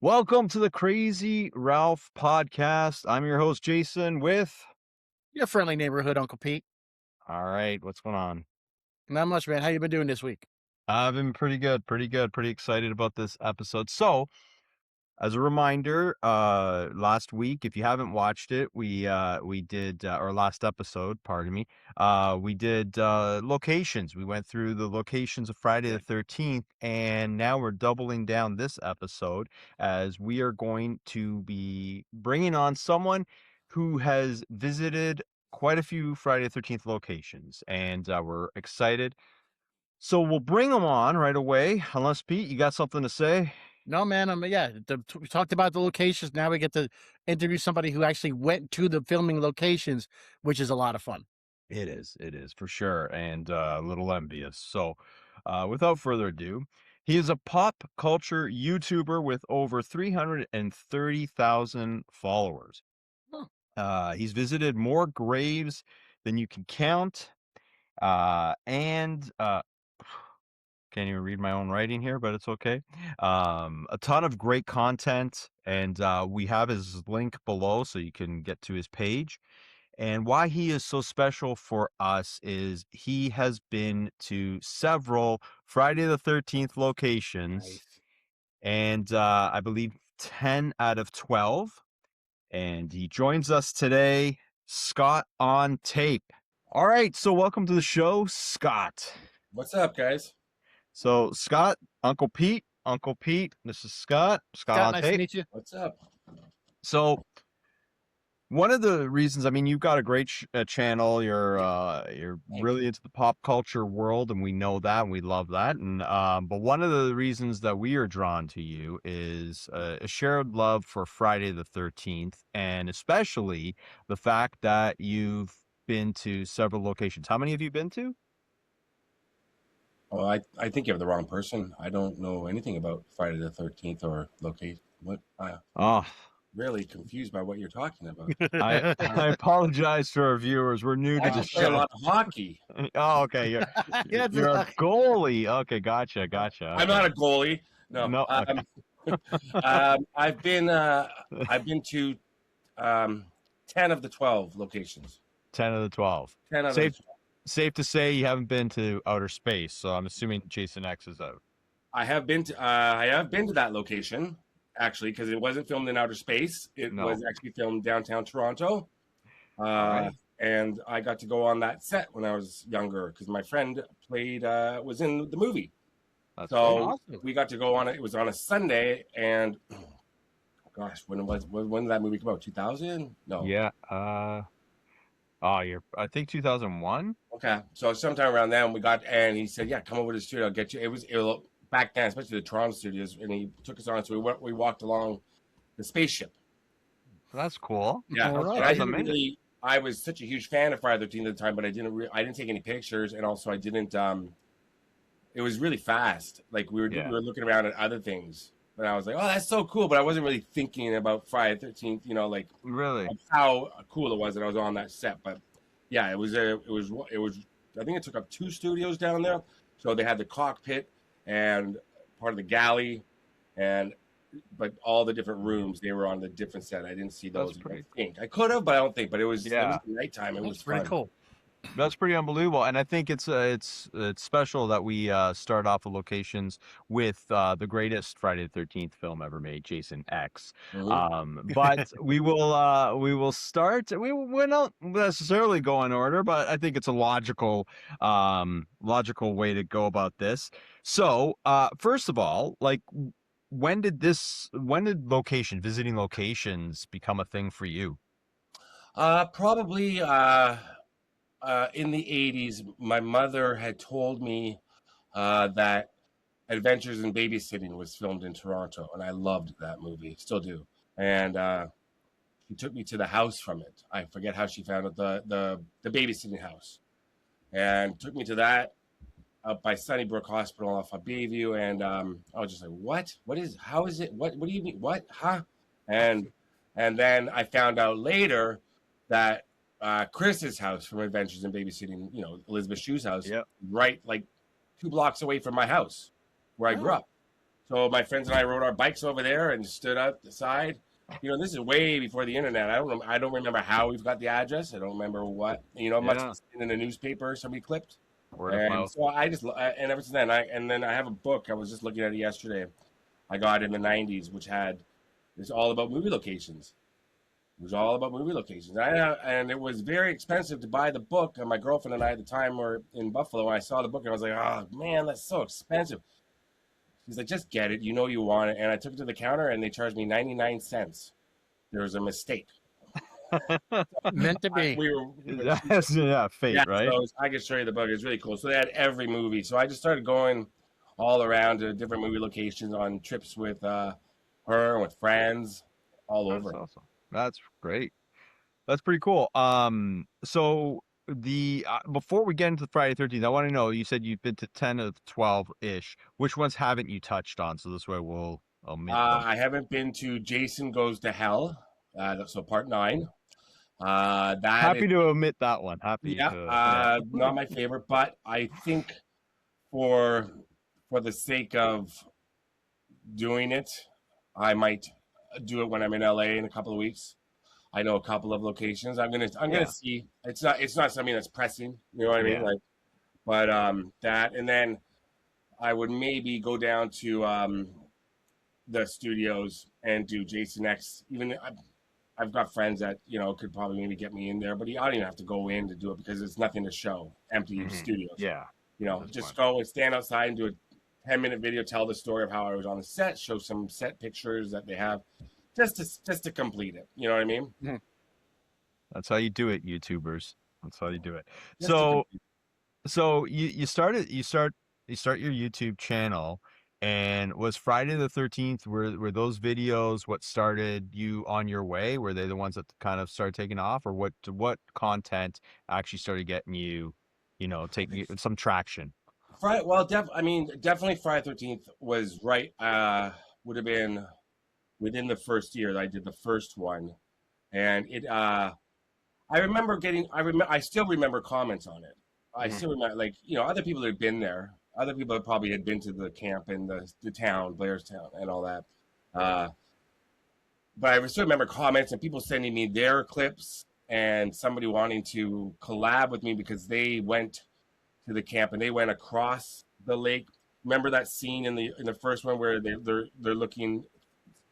Welcome to the Crazy Ralph podcast. I'm your host, Jason, with. Your friendly neighborhood Uncle Pete. All right, what's going on? Not much, man. How you been doing this week? I've been pretty good, pretty excited about this episode. So, as a reminder, last week, if you haven't watched it, we did or last episode, pardon me, we did locations. We went through the locations of Friday the 13th, and now we're doubling down this episode as we are going to be bringing on someone who has visited quite a few Friday the 13th locations, and we're excited. So we'll bring them on right away. Unless Pete, you got something to say? No, man. We talked about the locations. Now we get to interview somebody who actually went to the filming locations, which is a lot of fun. It is for sure, and a little envious. So, without further ado, he is a pop culture YouTuber with over 330,000 followers. Huh. He's visited more graves than you can count, and can't even read my own writing here, but it's okay. A ton of great content, and we have his link below so you can get to his page. And why he is so special for us is he has been to several Friday the 13th locations, Nice. and I believe 10 out of 12. And he joins us today, Scott on tape. All right, so welcome to the show, Scott. What's up, guys? So Scott, Uncle Pete, this is Scott on Nice to tape. meet you. What's up? So one of the reasons, I mean, you've got a great channel. You're really into the pop culture world, and we know that, and we love that. And but one of the reasons that we are drawn to you is a shared love for Friday the 13th, and especially the fact that you've been to several locations. How many have you been to? Oh, I think you have the wrong person. I don't know anything about Friday the 13th or location. What? I'm Oh, really confused by what you're talking about. I apologize to our viewers. We're new to I the just play a show. lot of hockey. Oh, okay. You're a goalie. Okay, gotcha. I'm not a goalie. No. Okay. I've been to 10 of the 12 locations. 10 of the 12. 10 out of the 12. Safe to say you haven't been to outer space, so I'm assuming Jason X is out. I have been to that location actually because it wasn't filmed in outer space. It was actually filmed downtown Toronto. Right. And I got to go on that set when I was younger because my friend was in the movie. That's so awesome. We got to go on it. It was on a Sunday, and gosh, when did that movie come out? 2000? No. Yeah. I think 2001. Okay, so sometime around then and he said, "Yeah, come over to the studio. I'll get you." It was back then, especially the Toronto studios, and he took us on. So we walked along the spaceship. That's cool. Yeah, Right. I was such a huge fan of Friday the 13th at the time, but I didn't take any pictures, and also I didn't. It was really fast. Like we were looking around at other things, and I was like, "Oh, that's so cool," but I wasn't really thinking about Friday the 13th. Like Really how cool it was that I was on that set. But yeah, it was. I think it took up 2 studios down there. So they had the cockpit and part of the galley, but all the different rooms, they were on the different set. I didn't see those. I think I could have, but I don't think. But it was nighttime. It was pretty fun. cool. That's pretty unbelievable, and I think it's special that we start off the locations with the greatest Friday the 13th film ever made, Jason X. Mm-hmm. But we will start. We're not necessarily go in order, but I think it's a logical way to go about this. So first of all, like, when did visiting locations become a thing for you? Probably. In the 80s, my mother had told me that Adventures in Babysitting was filmed in Toronto, and I loved that movie, still do. And she took me to the house from it. I forget how she found it, the babysitting house, and took me to that up by Sunnybrook Hospital off of Bayview. And I was just like, "What? How is it? What do you mean? What? Huh?" And then I found out later that Chris's house from Adventures in Babysitting, Elizabeth Shue's house, right like 2 blocks away from my house where I grew up. So my friends and I rode our bikes over there and stood out the side. This is way before the internet. I don't remember how we've got the address. I don't remember what. Must Yeah. have been in a newspaper somebody clipped. Word of And mouth. so and ever since then, I have a book. I was just looking at it yesterday. I got in the '90s, which it's all about movie locations. It was all about movie locations, and it was very expensive to buy the book. And my girlfriend and I at the time were in Buffalo, and I saw the book, and I was like, "Oh man, that's so expensive." She's like, "Just get it. You know you want it." And I took it to the counter, and they charged me 99 cents. There was a mistake. Meant to be. Yeah, fate, Yeah, right? so I can show you the book. It's really cool. So they had every movie. So I just started going all around to different movie locations on trips with her and with friends all That's over. awesome. That's great. That's pretty cool. So the before we get into Friday 13th, I want to know, you said you've been to 10 of 12-ish. Which ones haven't you touched on? So this way we'll omit them. I haven't been to Jason Goes to Hell, so part 9. That is, Happy to omit that one. Happy yeah, to, yeah. not my favorite, but I think for the sake of doing it, I might do it when I'm in LA in a couple of weeks. I know a couple of locations. I'm Yeah. gonna see. It's not something that's pressing. You know what I mean? Yeah. Like, but that, and then I would maybe go down to the studios and do Jason X. Even I've got friends that could probably maybe get me in there, but I don't even have to go in to do it because there's nothing to show. Empty Mhm. studios. Yeah. That's Just fine. go and stand outside and do a 10-minute video, tell the story of how I was on the set, show some set pictures that they have, just to complete it. You know what I mean? That's how you do it, YouTubers. That's how you do it. Just to So complete. you start your YouTube channel, and was Friday the 13th, were those videos what started you on your way? Were they the ones that kind of started taking off, or what content actually started getting you, taking some traction? Friday, well, definitely Friday 13th was right. Would have been within the first year that I did the first one, and it. I remember I still remember comments on it. I Mhm. still remember, like, other people had been there. Other people that probably had been to the camp in the town, Blairstown, and all that. Uh, but I still remember comments and people sending me their clips and somebody wanting to collab with me because they went to the camp and they went across the lake. Remember that scene in the first one where they're looking,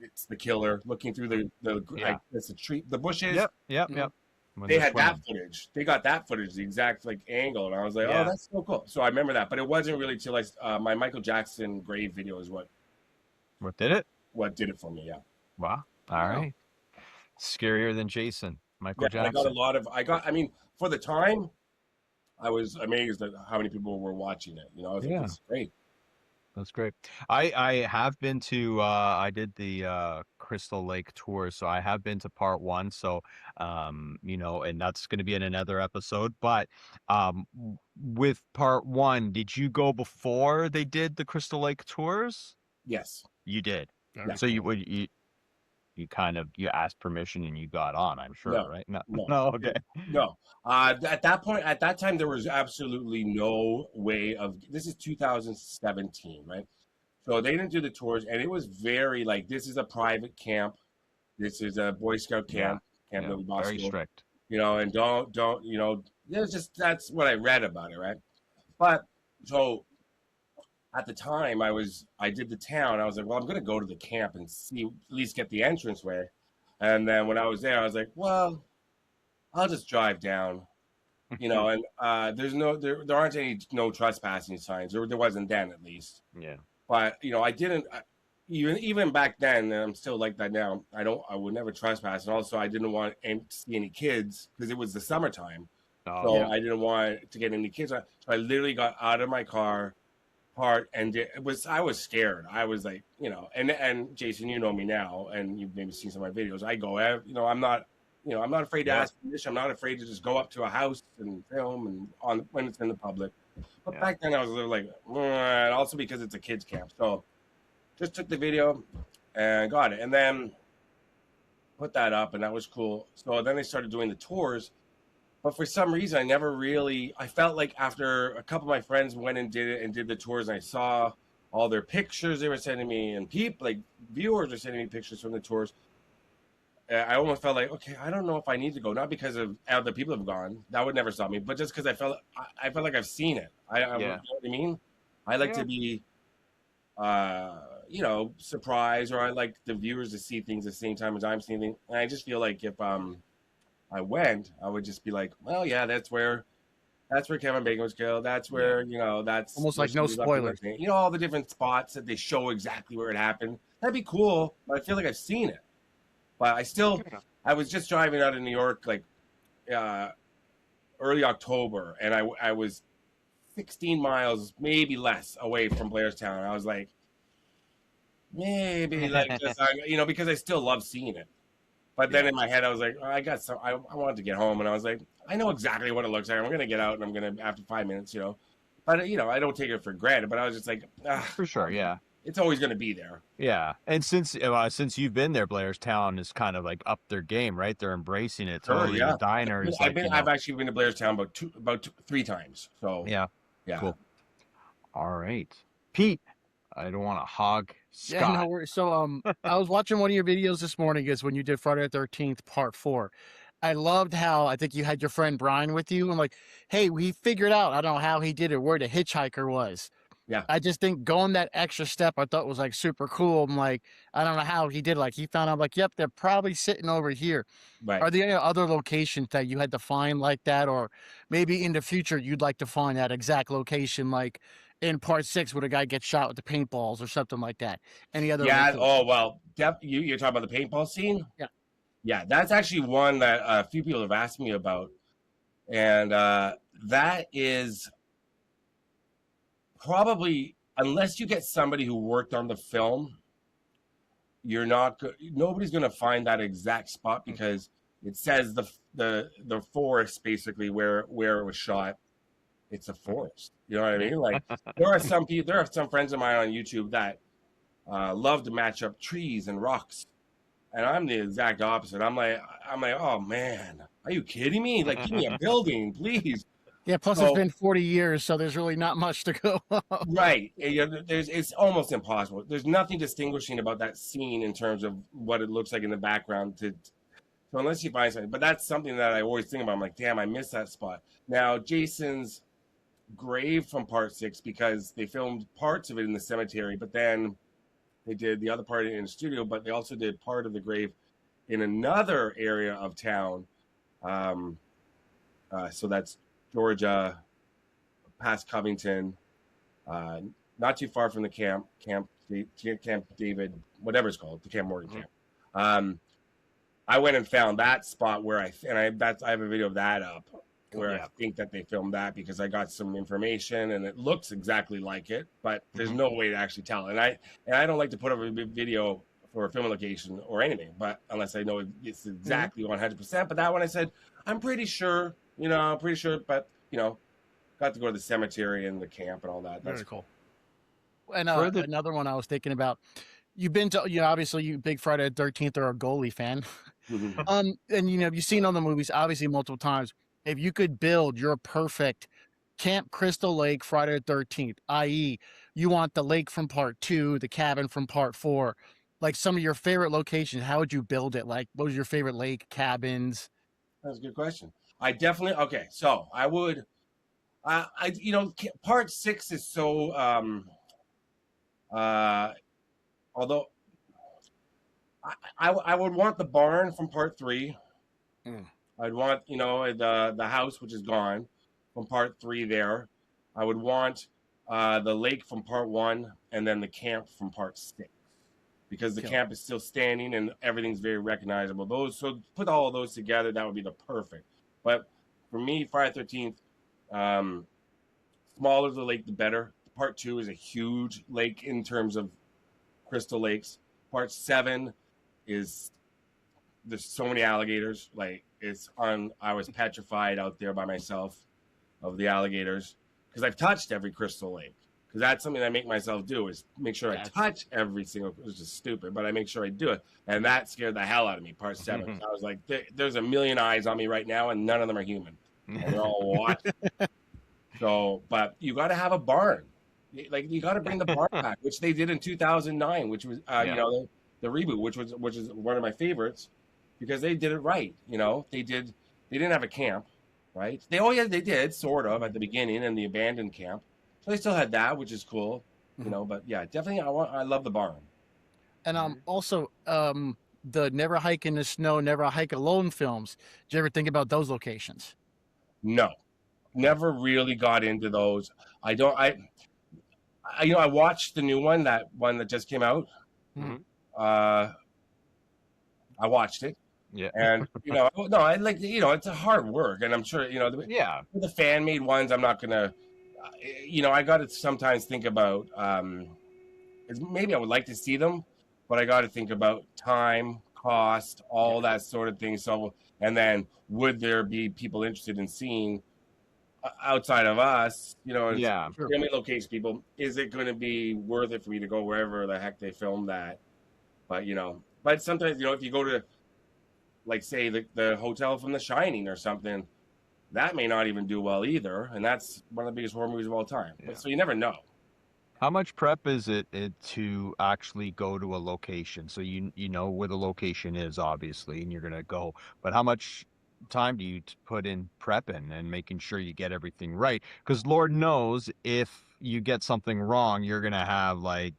it's the killer looking through Yeah. it's the tree, the bushes. Yep. When They they're had that swimming. footage. They got that footage, the exact like angle, and I was like, "Oh, Yeah. that's so cool." So I remember that, but it wasn't really till my Michael Jackson grave video is What did it? what did it for me. Yeah, Wow. All right. Scarier than Jason. Michael yeah. And I got a Jackson. lot of. I mean, for the time, I was amazed at how many people were watching it. I was like, Yeah. "This is great." That's great. I have been to I did the Crystal Lake tour, so I have been to part 1. So and that's going to be in another episode. But with part 1, did you go before they did the Crystal Lake tours? Yes. You did. Very So cool. you kind of you asked permission and you got on, I'm sure, No. right? No. No. No, okay. No. At that time, there was absolutely no way of. This is 2017, right? So they didn't do the tours, and it was very like, this is a private camp. This is a Boy Scout camp, Camp Yeah. Little Very Bosco. strict. And don't, that's what I read about it, right? But so at the time, I did the town. I was like, well, I'm going to go to the camp and see, at least get the entranceway. And then when I was there, I was like, well, I'll just drive down, and there aren't any no trespassing signs, or there wasn't then, at least. Yeah. But I didn't even back then, and I'm still like that now. I would never trespass, and also I didn't want to see any kids because it was the summertime, Oh, so yeah. I didn't want to get any kids. So I literally got out of my car, and I was scared. I was like, and Jason, you know me now, and you've maybe seen some of my videos. I go, I'm not afraid to Yeah. ask permission. I'm not afraid to just go up to a house and film and when it's in the public. But Yeah. back then I was a little like, and also because it's a kids camp. So just took the video and got it, and then put that up, and that was cool. So then they started doing the tours, but for some reason I felt like after a couple of my friends went and did it and did the tours, and I saw all their pictures they were sending me, and people like viewers were sending me pictures from the tours. I almost felt like, okay, I don't know if I need to go, not because of other people have gone, that would never stop me, but just because I felt like I've seen it. You know Yeah. what I mean? I like Yeah. to be, surprised, or I like the viewers to see things at the same time as I'm seeing things. And I just feel like if I went, I would just be like, well, yeah, that's where Kevin Bacon was killed. That's Yeah. where, that's Almost where like no she was up in spoilers. the, all the different spots that they show exactly where it happened. That'd be cool, but I feel like I've seen it. But Yeah. I was just driving out of New York like uh, early October, and I was 16 miles, maybe less, away from Blairstown. I was like, maybe like just, because I still love seeing it. But then Yeah. in my head, I was like, oh, I got some. I wanted to get home, and I was like, I know exactly what it looks like. I'm gonna get out, and I'm gonna after 5 minutes, But I don't take it for granted. But I was just like, For sure. Yeah. it's always gonna be there. Yeah. And since you've been there, Blairstown is kind of like up their game, right? They're embracing it Sure, totally. yeah. The diner is like, I've actually been to Blairstown about 3 times. So yeah. yeah. Cool. All right. Pete, I don't want to hog Yeah, no Scott. worries. So, I was watching one of your videos this morning, is when you did Friday the 13th Part 4. I loved how I think you had your friend Brian with you, and like, hey, we figured out, I don't know how he did it, where the hitchhiker was. Yeah. I just think going that extra step, I thought was like super cool. I'm like, I don't know how he did. Like, he found out, like, yep, they're probably sitting over here. Right. Are there any other locations that you had to find like that, or maybe in the future you'd like to find that exact location, like in Part 6 where the guy gets shot with the paintballs or something like that? Any other Yeah. location? Oh well. You're talking about the paintball scene. Yeah. Yeah, that's actually one that a few people have asked me about, and that is probably, unless you get somebody who worked on the film, nobody's going to find that exact spot, because it says the forest basically where it was shot. It's a forest. You know what I mean? Like, there are some friends of mine on YouTube that love to match up trees and rocks, and I'm the exact opposite. I'm like, oh man, are you kidding me? Like, give me a building, please. Yeah, plus it's been 40 years, so there's really not much to go off. Right. It's almost impossible. There's nothing distinguishing about that scene in terms of what it looks like in the background. So unless you find something, but that's something that I always think about. I'm like, damn, I missed that spot. Now, Jason's grave from Part 6, because they filmed parts of it in the cemetery, but then they did the other part in the studio, but they also did part of the grave in another area of town. So that's Georgia, past Covington, not too far from the Camp David, whatever it's called, the Camp Morgan camp. I went and found that spot where I have a video of that up, where I think that they filmed that, because I got some information and it looks exactly like it, but there's no way to actually tell. And I don't like to put up a video for a film location or anything, but unless I know it's exactly 100%. But that one I said, I'm pretty sure, but got to go to the cemetery and the camp and all that. That's Very cool. And Further- another one I was thinking about, you've been to, obviously you big Friday the 13th or a goalie fan. And you've seen all the movies obviously multiple times. If you could build your perfect Camp Crystal Lake Friday the 13th, i.e., you want the lake from Part 2, the cabin from Part 4, like some of your favorite locations, how would you build it? Like, what was your favorite lake, cabins? That's a good question. I definitely, okay. So I would, Part 6 is so, although I would want the barn from Part 3. I'd want, the house, which is gone, from Part 3 there. I would want the lake from Part 1, and then the camp from Part 6, because the camp is still standing and everything's very recognizable. So put all of those together, that would be the perfect. But for me, Friday the 13th, smaller the lake, the better. Part 2 is a huge lake in terms of crystal lakes. Part 7 is, there's so many alligators. Like, I was petrified out there by myself of the alligators, because I've touched every crystal lake. Because that's something I make myself do, is make sure I touch every single, it's just stupid, but I make sure I do it. And that scared the hell out of me, Part 7. I was like, there's a million eyes on me right now, and none of them are human. And they're all watching. So, but you got to have a barn. Like you got to bring the barn back, which they did in 2009, which was Yeah. you know the reboot, which is one of my favorites because they did it right. You know, they didn't have a camp, right? They did sort of at the beginning in the abandoned camp, so they still had that, which is cool. You know, but yeah, definitely I love the barn. And Mhm. also the Never Hike in the Snow, Never Hike Alone films. Did you ever think about those locations? No, never really got into those. I don't. I watched the new one, that one that just came out. Mhm. Mhm. Uh, I watched it, Yeah. and no, I like it's a hard work, and I'm sure Yeah. the fan made ones. I'm not gonna, I got to sometimes think about. Maybe I would like to see them, but I got to think about time, cost, Yeah. all that sort of thing. So, and then would there be people interested in seeing outside of us, and Yeah. Sure. family location people? Is it going to be worth it for me to go wherever the heck they filmed that? But sometimes if you go to like say the hotel from The Shining or something, that may not even do well either, and that's one of the biggest horror movies of all time. But Yeah. so you never know. How much prep is it to actually go to a location? So you know where the location is, obviously, and you're gonna go. But how much time do you put in prepping and making sure you get everything right? Because Lord knows if you get something wrong, you're gonna have like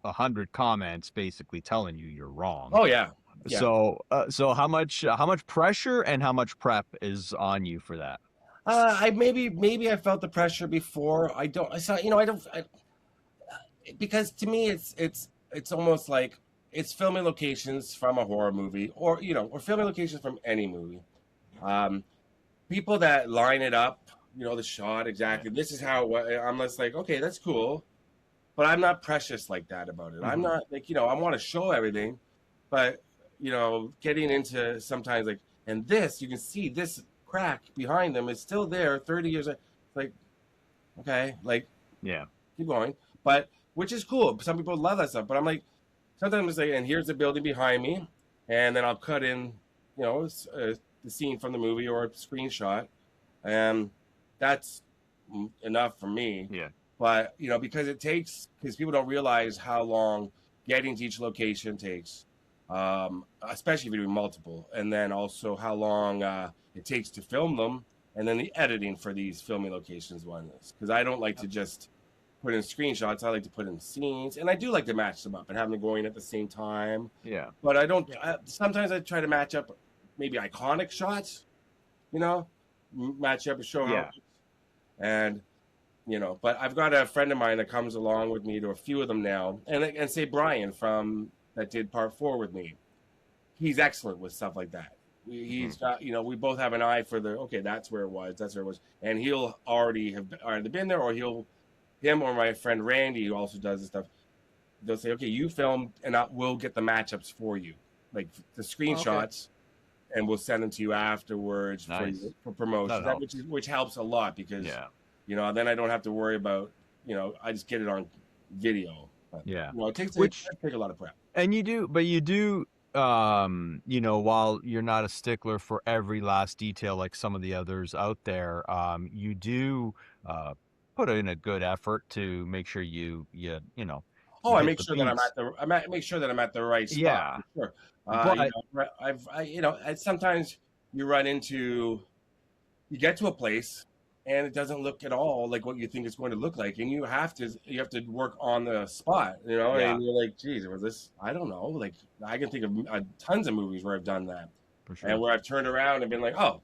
100 comments basically telling you you're wrong. Oh yeah, yeah. So how much pressure and how much prep is on you for that? I maybe I felt the pressure before. I don't. I saw. I don't. Because to me, it's almost like it's filming locations from a horror movie, or filming locations from any movie. Um, People that line it up, the shot Yeah. exactly. This is how I'm just like, okay, that's cool, but I'm not precious like that about it. I'm Hmm. not like I want to show everything, but getting into sometimes like, and this you can see this crack behind them is still there 30 years. Like, okay, like Yeah. keep going, but which is cool. Some people love that stuff, but I'm like, sometimes it's like, and here's the building behind me, and then I'll cut in, the scene from the movie or a screenshot, and that's enough for me. Yeah. But because because people don't realize how long getting to each location takes, especially if you're doing multiple, and then also how long it takes to film them, and then the editing for these filming locations ones. Because I don't like to just put in screenshots. I like to put in scenes, and I do like to match them up and have them going at the same time. Yeah. But I don't. Yeah. Sometimes I try to match up maybe iconic shots, you know, match up and show how. Yeah. And but I've got a friend of mine that comes along with me to a few of them now, and say Brian from that did part 4 with me. He's excellent with stuff like that. Hmm. He's got, we both have an eye for okay, that's where it was, and he'll already have either been there, or him or my friend Randy, who also does this stuff, they'll say, okay, you film, and we'll get the matchups for you, like the Oh, okay. screenshots, and we'll send them to you afterwards Nice. for promotion. That Which helps a lot because Yeah. then I don't have to worry about I just get it on video. But, Yeah. it takes Which a lot of prep. and you do while you're not a stickler for every last detail like some of the others out there, you do uh put in a good effort to make sure Oh, you I hit make the sure that beats. make sure that I'm at the right spot Yeah. for sure. But Sometimes you run into you get to a place and it doesn't look at all like what you think it's going to look like, and you have to work on the spot, yeah, and you're like, geez, was this? I don't know. Like I can think of tons of movies where I've done that, for and sure. where I've turned around and been like, oh,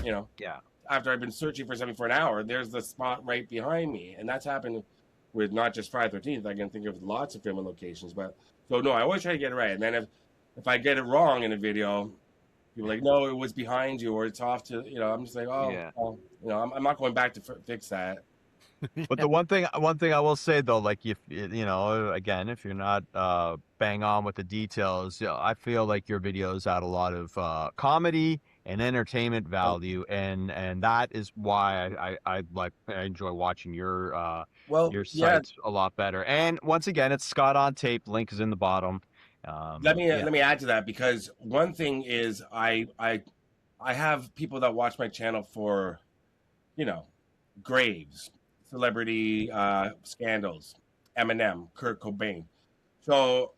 you know, Yeah. after I've been searching for something for an hour, there's the spot right behind me, and that's happened with not just Friday 13th. I can think of lots of filming locations, but so no, I always try to get it right, and then if I get it wrong in a video, people are like, no, it was behind you, or it's off to, I'm just like, oh, Yeah. well, I'm not going back to fix that. But the one thing I will say though, like if again, if you're not bang on with the details, I feel like your videos add a lot of comedy and entertainment value, and that is why I enjoy watching Well, your yeah, sites a lot better. And once again, it's Scott on Tape. Link is in the bottom. Yeah. let me add to that, because one thing is I have people that watch my channel for, you know, graves. celebrity scandals, Eminem, Kurt Cobain. So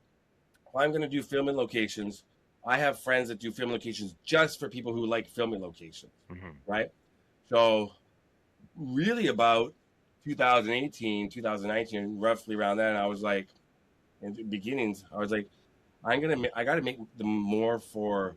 if I'm going to do filming locations, I have friends that do filming locations just for people who like filming locations, right? So really about 2018, 2019, roughly around then, I was like, in the beginnings, I was like, I got to make them more for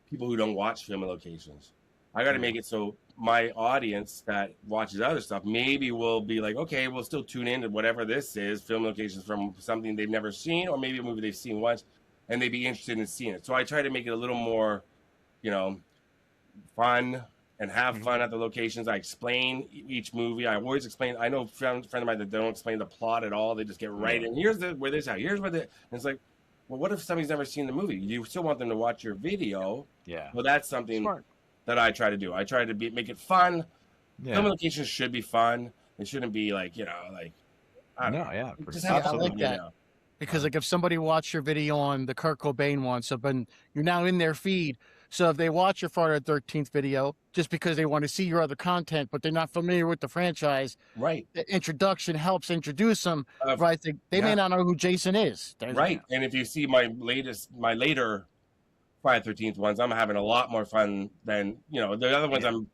people who don't watch filming locations. I got to make it so my audience that watches other stuff maybe will be like, okay, we'll still tune in to whatever this is, film locations from something they've never seen, or maybe a movie they've seen once, and they'd be interested in seeing it. So I try to make it a little more, you know, fun and have fun at the locations. I explain each movie. I always explain. I know friends of mine that don't explain the plot at all. They just get right in. Here's where this out. Here's where the. And it's like, well, what if somebody's never seen the movie? You still want them to watch your video. Yeah. Well, that's something Smart. that I try to do. I try to make it fun. Yeah. Film locations should be fun. It shouldn't be like, I don't know. Yeah. Just Yeah, have I fun, like that. Because like if somebody watched your video on the Kurt Cobain one, so then you're now in their feed. So if they watch your Friday the 13th video, just because they want to see your other content, but they're not familiar with the franchise, Right. the introduction helps introduce them. Right? They may yeah. not know who Jason is. Right. And if you see my later Friday 13th ones, I'm having a lot more fun than, the other ones I'm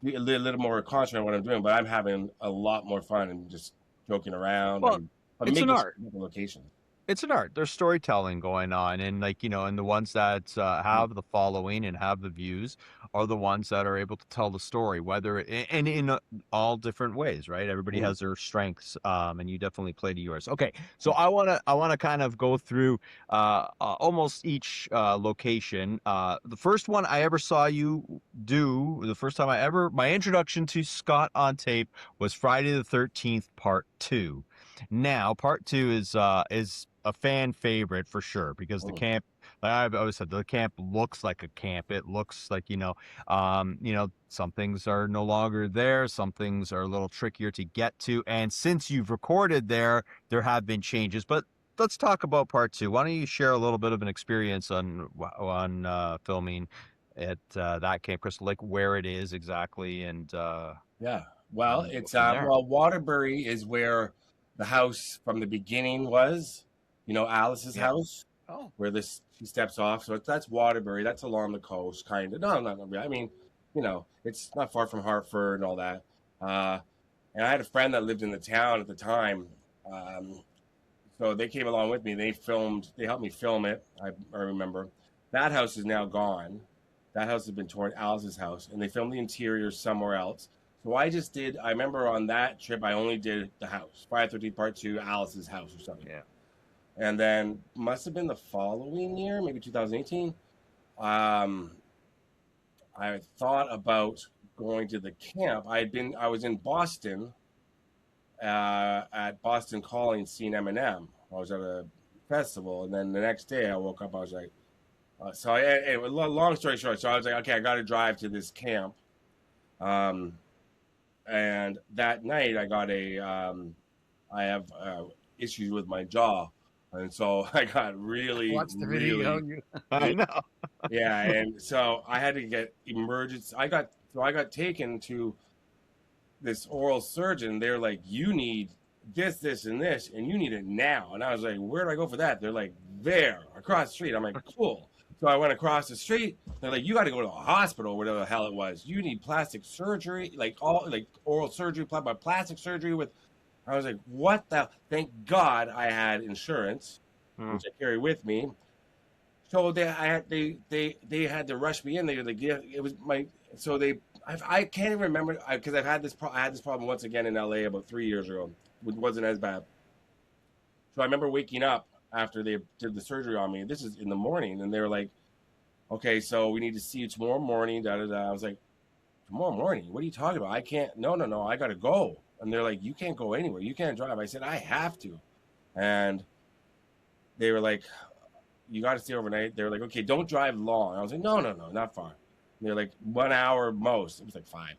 a little more conscious of what I'm doing, but I'm having a lot more fun and just joking around. Well, and it's an art. Location. It's an art. There's storytelling going on, and and the ones that have the following and have the views are the ones that are able to tell the story, whether and in all different ways, right? Everybody has their strengths, and you definitely play to yours. Okay, so I wanna kind of go through almost each location. The first one I ever saw you do, the first time my introduction to Scott on tape was Friday the 13th Part 2. Now, Part 2 is a fan favorite for sure because the camp, like I've always said, the camp looks like a camp. It looks like, some things are no longer there. Some things are a little trickier to get to. And since you've recorded there have been changes. But let's talk about Part 2. Why don't you share a little bit of an experience on filming at that Camp Crystal Lake, where it is exactly, and yeah. Well, it's Waterbury is where the house from the beginning was. Alice's house, where she steps off. So that's Waterbury. That's along the coast, kind of. No, not really. I mean, it's not far from Hartford and all that. And I had a friend that lived in the town at the time. So they came along with me. They helped me film it. I remember. That house is now gone. That house has been torn, Alice's house. And they filmed the interior somewhere else. So I remember on that trip, I only did the house. Friday 13th Part 2, Alice's house or something. Yeah. And then must have been the following year, maybe 2018. I thought about going to the camp. I was in Boston at Boston Calling, seeing Eminem. I was at a festival, and then the next day I woke up. I was like, long story short. So I was like, okay, I got to drive to this camp. And that night I got I have issues with my jaw. And so I got really, I know. yeah. And so I had to get emergency. I got taken to this oral surgeon. They're like, you need this, and this, and you need it now. And I was like, where do I go for that? They're like, there, across the street. I'm like, cool. So I went across the street. They're like, you got to go to a hospital, whatever the hell it was. You need plastic surgery, like oral surgery, plastic surgery with. I was like, what the? Thank God I had insurance, which I carry with me. So they had to rush me in. They were like, yeah, it was my. So I can't even remember because I had this problem once again in LA about 3 years ago. It wasn't as bad. So I remember waking up after they did the surgery on me. This is in the morning, and they were like, okay, so we need to see you tomorrow morning. Da da da. I was like, tomorrow morning? What are you talking about? I can't. No, I got to go. And they're like, you can't go anywhere. You can't drive. I said, I have to. And they were like, you got to stay overnight. They were like, okay, don't drive long. I was like, no, not far. And they're like, 1 hour most. It was like 5.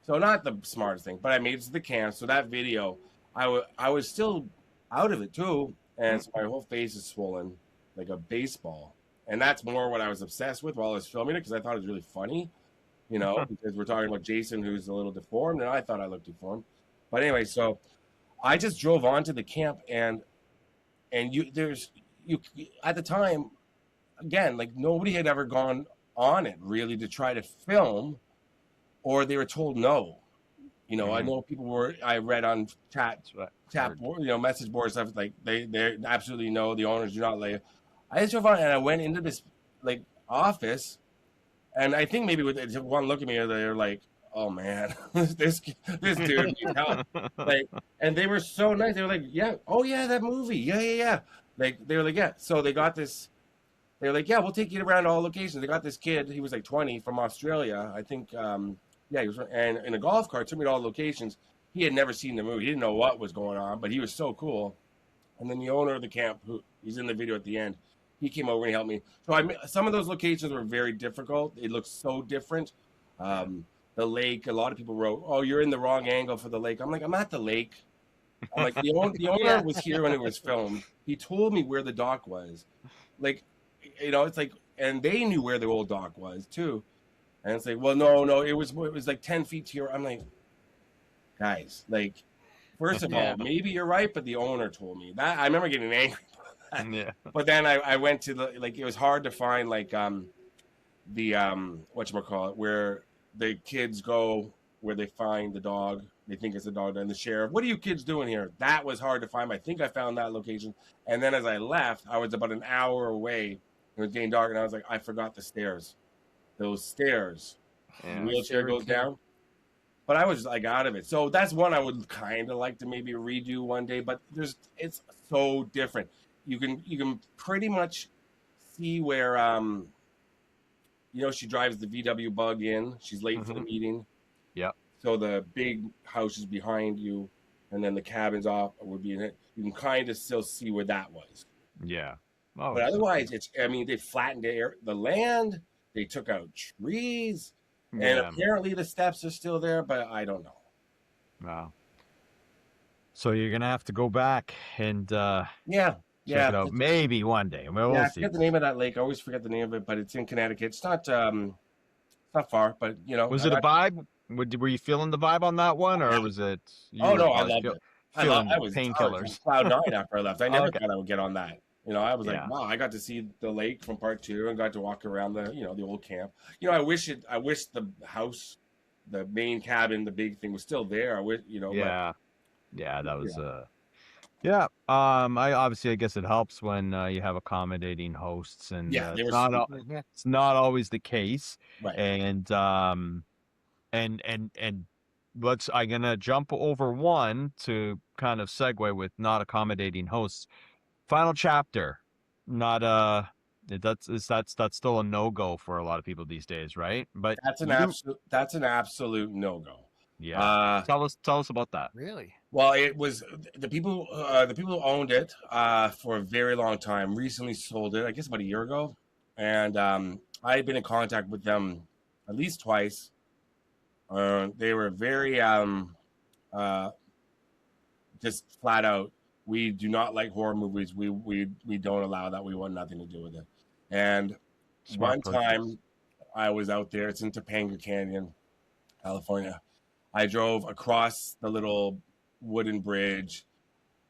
So not the smartest thing, but I made it to the camp. So that video, I was still out of it too. And so my whole face is swollen like a baseball. And that's more what I was obsessed with while I was filming it because I thought it was really funny, because we're talking about Jason, who's a little deformed, and I thought I looked deformed. But anyway, so I just drove onto the camp, and you at the time, again, like nobody had ever gone on it really to try to film, or they were told no. I know people were. I read on That's what I heard. board, message board stuff, like they absolutely no, the owners do not let. I just drove on, and I went into this like office, and I think maybe with one look at me, they're like, "Oh man, this dude needs help." Like, and they were so nice. They were like, "Yeah, oh yeah, that movie, yeah, yeah, yeah." Like they were like, "Yeah." So they got this. They were like, "Yeah, we'll take you around all locations." They got this kid. He was like 20 from Australia, I think. Yeah, he was, and in a golf cart, took me to all the locations. He had never seen the movie. He didn't know what was going on, but he was so cool. And then the owner of the camp, who he's in the video at the end, he came over and he helped me. So some of those locations were very difficult. It looked so different. The lake, a lot of people wrote, "Oh, you're in the wrong angle for the lake." I'm like, "I'm at the lake." I'm like, the owner was here when it was filmed. He told me where the dock was. Like, it's like, and they knew where the old dock was too. And it's like, well, no, it was like 10 feet to your. I'm like, guys, like, first of all, maybe you're right, but the owner told me that. I remember getting angry. Yeah. But then I went to it was hard to find like the whatchamacallit, where the kids go, where they find the dog. They think it's a dog, and the sheriff, "What are you kids doing here?" That was hard to find. I think I found that location. And then as I left, I was about an hour away. It was getting dark, and I was like, I forgot the stairs. Those stairs. The wheelchair goes down. But I was like out of it. So that's one I would kind of like to maybe redo one day. But it's so different. You can pretty much see where she drives the VW bug in. She's late for the meeting. Yep. So the big house is behind you, and then the cabin's off would be in it. You can kind of still see where that was. Yeah. Oh, but otherwise, they flattened the land. They took out trees, and apparently the steps are still there, but I don't know. Wow. So you're gonna have to go back and check it out. Maybe one day. We'll see. I forget the name of that lake. I always forget the name of it, but it's in Connecticut. It's not far, but Was it a vibe? Were you feeling the vibe on that one, or was it? Oh no, I loved it. I was painkillers. Cloud nine after I left. I never thought I would get on that. I was like, wow, I got to see the lake from part 2 and got to walk around the old camp. I wish the house, the main cabin, the big thing was still there. I wish, Yeah. Yeah, that was I guess it helps when you have accommodating hosts, and it's not always the case. Right. And I'm gonna jump over one to kind of segue with not accommodating hosts. Final chapter, not that's still a no-go for a lot of people these days, right? But that's an absolute no-go. Yeah. Tell us about that. Really? Well, it was the people who owned it for a very long time recently sold it, I guess about a year ago, and I had been in contact with them at least twice. They were very just flat out, we do not like horror movies. We don't allow that. We want nothing to do with it. And one time I was out there, it's in Topanga Canyon, California. I drove across the little wooden bridge,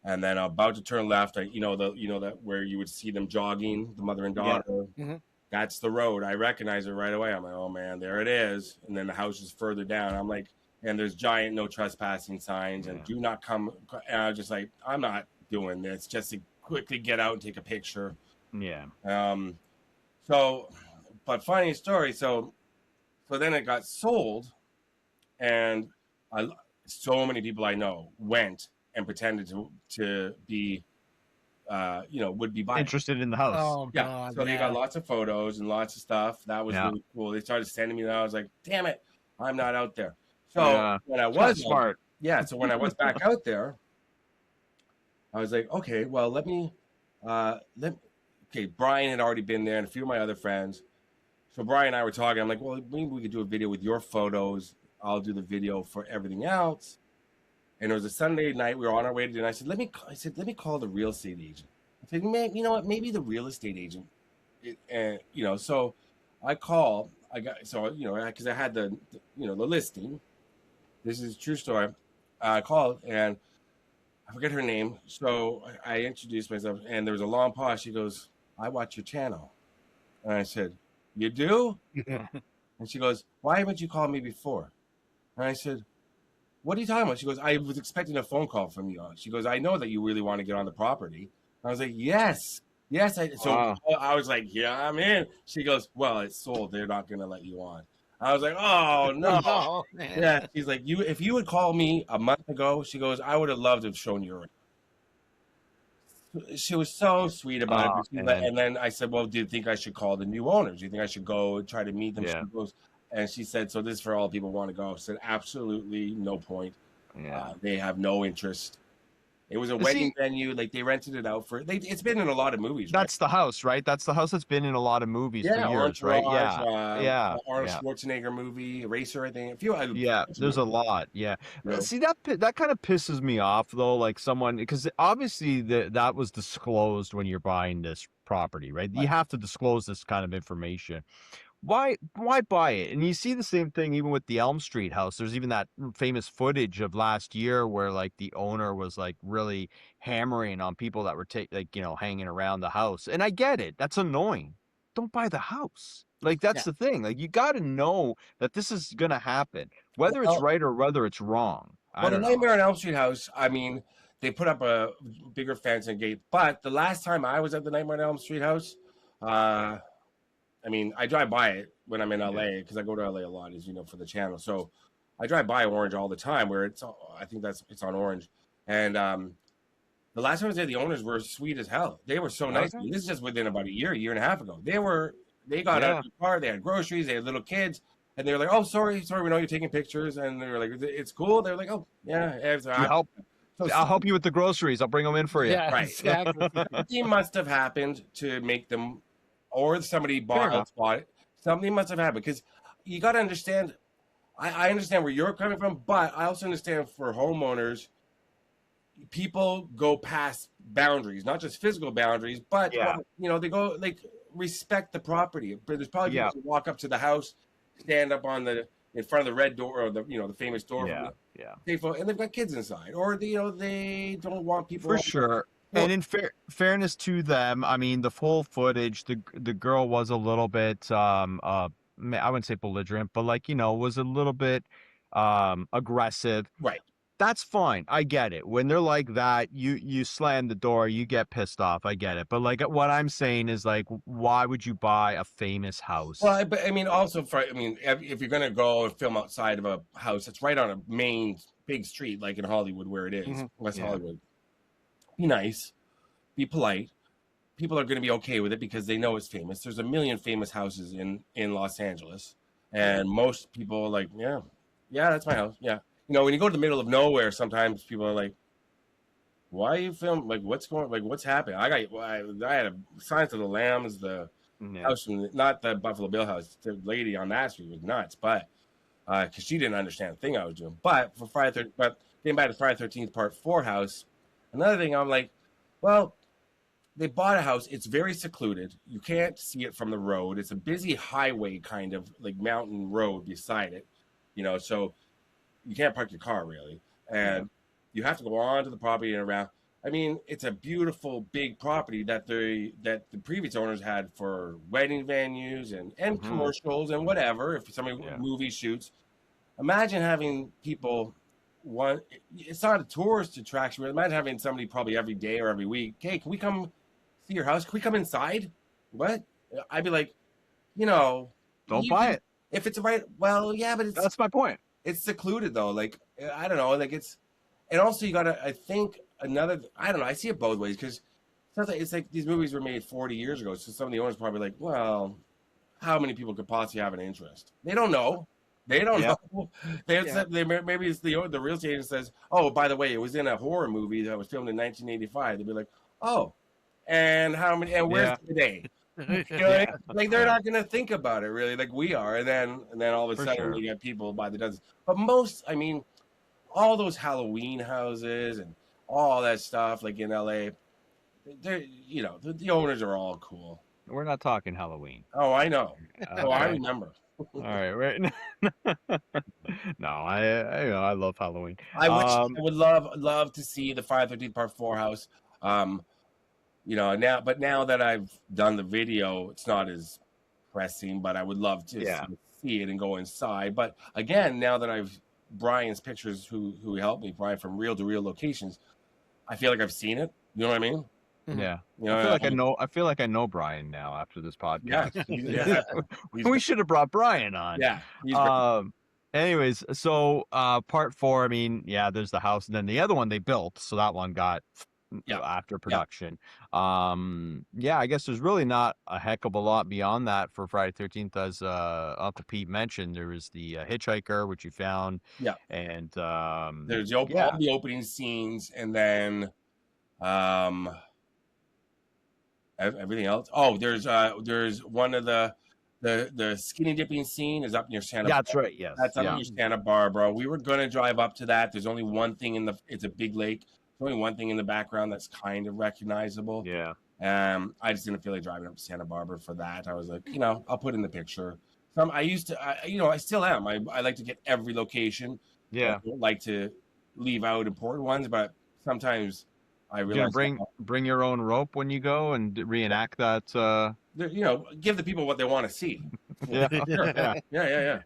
and then about to turn left. That where you would see them jogging, the mother and daughter. Yeah. Mm-hmm. That's the road. I recognize it right away. I'm like, oh man, there it is. And then the house is further down. I'm like, and there's giant no trespassing signs and do not come. And I was just like, I'm not doing this just to quickly get out and take a picture. Yeah. So, but funny story. So then it got sold, and so many people I know went and pretended to be, would be buying. Interested in the house. Oh, yeah. God, so they got lots of photos and lots of stuff. That was really cool. They started sending me that. I was like, damn it, I'm not out there. So when I was smart. So when I was back out there, I was like, okay, well, okay, Brian had already been there and a few of my other friends. So Brian and I were talking. I'm like, well, maybe we could do a video with your photos. I'll do the video for everything else. And it was a Sunday night. We were on our way to dinner. I said, let me call the real estate agent. I said, you know what? Maybe the real estate agent. So I call. Because I had the listing. This is a true story. I called, and I forget her name. So I introduced myself, and there was a long pause. She goes, "I watch your channel," and I said, "You do?" And she goes, "Why haven't you called me before?" And I said, "What are you talking about?" She goes, "I was expecting a phone call from you." She goes, "I know that you really want to get on the property." I was like, "Yes, yes." So Wow. I was like, "Yeah, I'm in." She goes, "Well, it's sold. They're not going to let you on." I was like, "Oh no." Oh man. Yeah, she's like, "You, if you had called me a month ago," she goes, "I would have loved to have shown you around." She was so sweet about it. Oh, But man. and then I said, "Well, do you think I should call the new owners? Do you think I should go and try to meet them?" She Yeah. goes, and she said, "So this is for all people who want to go." I said, "Absolutely no point. Yeah. They have no interest." It was a See, wedding venue. Like they rented it out for. It's been in a lot of movies, right? that's the house, right? That's the house that's been in a lot of movies for Yeah, years, right? Entourage, Yeah. Yeah. Arnold Yeah. Schwarzenegger movie, Racer, I think. A few other Yeah, there's a movies. lot. Yeah. You know, See, that kind of pisses me off though, like someone, because obviously that was disclosed when you're buying this property, right? You right? have to disclose this kind of information. Why buy it? And you see the same thing even with the Elm Street house. There's even that famous footage of last year where like the owner was like really hammering on people that were like, hanging around the house. And I get it. That's annoying. Don't buy the house. Like that's Yeah. the thing. Like you got to know that this is going to happen, whether it's Well, right or whether it's wrong. I well, the don't know. Nightmare on Elm Street house. I mean, they put up a bigger fence and gate. But the last time I was at the Nightmare on Elm Street house, uh, I mean, I drive by it when I'm in Yeah. LA because I go to LA a lot, as you know, for the channel. So I drive by Orange all the time. Where I think it's on Orange, and the last time I was there, the owners were sweet as hell. They were so nice. Okay. This is just within about a year and a half ago. They got out Yeah. of the car. They had groceries. They had little kids, and they were like, "Oh, sorry, we know you're taking pictures." And they were like, "It's cool." They were like, "Oh, yeah." You help. So I'll help you with the groceries. I'll bring them in for you. Yeah, right, exactly. something must have happened to make them, or somebody Fair enough. bought it. Something must have happened because you got to understand. I understand where you're coming from, but I also understand for homeowners, people go past boundaries, not just physical boundaries, but Yeah. they go like respect the property. But there's probably Yeah. people who walk up to the house, stand up in front of the red door or the famous door from Yeah. the Yeah. safe, and they've got kids inside, or they don't want For people. sure. Well, And in fairness to them, I mean, the full footage, the girl was a little bit, I wouldn't say belligerent, but like, was a little bit, aggressive. right. That's fine. I get it. When they're like that, you slam the door, you get pissed off. I get it. But like what I'm saying is like, why would you buy a famous house? But I mean, also if you're gonna go and film outside of a house that's right on a main big street, like in Hollywood, where it is, West Yeah. Hollywood, be nice, be polite. People are going to be okay with it because they know it's famous. There's a million famous houses in Los Angeles, and most people are like, yeah, that's my house. Yeah, when you go to the middle of nowhere, sometimes people are like, why are you filming? Like, what's happening? I had a Silence of the Lambs, the Yeah. house from not the Buffalo Bill house. The lady on that street was nuts, but because she didn't understand the thing I was doing. But but getting back to Friday 13th Part 4 house, another thing I'm like, well, they bought a house. It's very secluded. You can't see it from the road. It's a busy highway, kind of like mountain road beside it, so you can't park your car really, Yeah. and you have to go onto the property and around. I mean, it's a beautiful big property that the previous owners had for wedding venues and Mhm. commercials and whatever. If somebody Yeah. movie shoots, imagine having people one. It's not a tourist attraction, but imagine having somebody probably every day or every week. Hey, can we come see your house? Can we come inside? What? I'd be like, Don't buy it. if it's right. Well, yeah, but That's my point. it's secluded though. Like I don't know. Like and also you gotta. I think I don't know. I see it both ways because it's like these movies were made 40 years ago. So some of the owners probably like, well, how many people could possibly have an interest? They don't know. They don't Yeah. know. Yeah. Maybe it's the real estate agent says, oh, by the way, it was in a horror movie that was filmed in 1985. They'd be like, oh, and how many? And where's Yeah. today? Yeah. Like they're not gonna think about it really, like we are. And then all of a For sudden sure. you get people by the dozens. But I mean, all those Halloween houses and all that stuff, like in LA, they're the owners are all cool. We're not talking Halloween. Oh, I know. Oh, I Okay. remember. All right, right. No, I love Halloween. I wish I would love to see the Friday 13th Part 4 house. Um, now that I've done the video, it's not as pressing, but I would love to Yeah. see it and go inside. But again, now that I've Brian's pictures, who helped me, Brian from Real to Real Locations, I feel like I've seen it. You know what I mean? Mhm. Yeah. You I feel know, like I know. I feel like I know Brian now after this yeah, podcast. he's We should have brought Brian on. yeah, he's great. Um. Anyways, so part four. I mean, yeah, there's the house, and then the other one they built, so that one got Yeah, after yeah, production. Yeah, I guess there's really not a heck of a lot beyond that for Friday 13th, as Uncle Pete mentioned. There was the hitchhiker, which you found, yeah. and There's all yeah, the opening scenes, and then um, everything else. Oh, there's one of the skinny dipping scene is up near Santa. yeah, that's right. Yes, That's up yeah, near Santa Barbara. We were gonna drive up to that. There's only one thing it's a big lake. There's only one thing in the background that's kind of recognizable. yeah. I just didn't feel like driving up to Santa Barbara for that. I was like, I'll put in the picture. I used to, I still am. I like to get every location. I Yeah. don't like to leave out important ones, but sometimes I You gonna realize, bring your own rope when you go and reenact that? give the people what they want to see. Yeah, Sure. yeah. Yeah.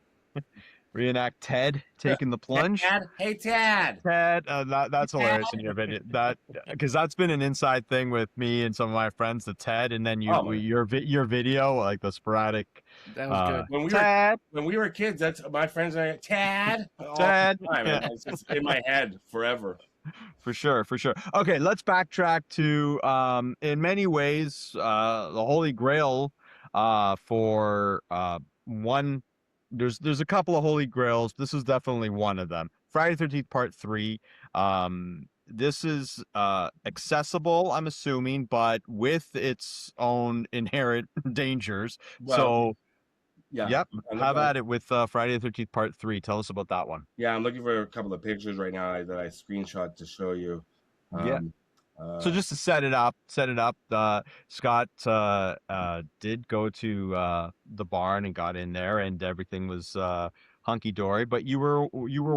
Reenact Ted taking the plunge. Tad, hey Tad. Ted, that's hilarious in your video. That because that's been an inside thing with me and some of my friends. The Ted, and then Oh my. your video, like the sporadic, That was good. Ted, When we were kids, that's my friends and I, Tad, all Ted. the time, and Yeah. it's just in my head forever. For sure, for sure. Okay, let's backtrack to in many ways the Holy Grail for one there's a couple of Holy Grails. This is definitely one of them. Friday 13th Part 3. This is accessible, I'm assuming, but with its own inherent dangers. Well, So, yeah, yep, I'm have looking. at it with Friday the 13th Part 3. Tell us about that one. Yeah, I'm looking for a couple of pictures right now that I screenshot to show you. Yeah. Um, So uh, just to set it up, Scott did go to the barn and got in there, and everything was hunky dory. But you were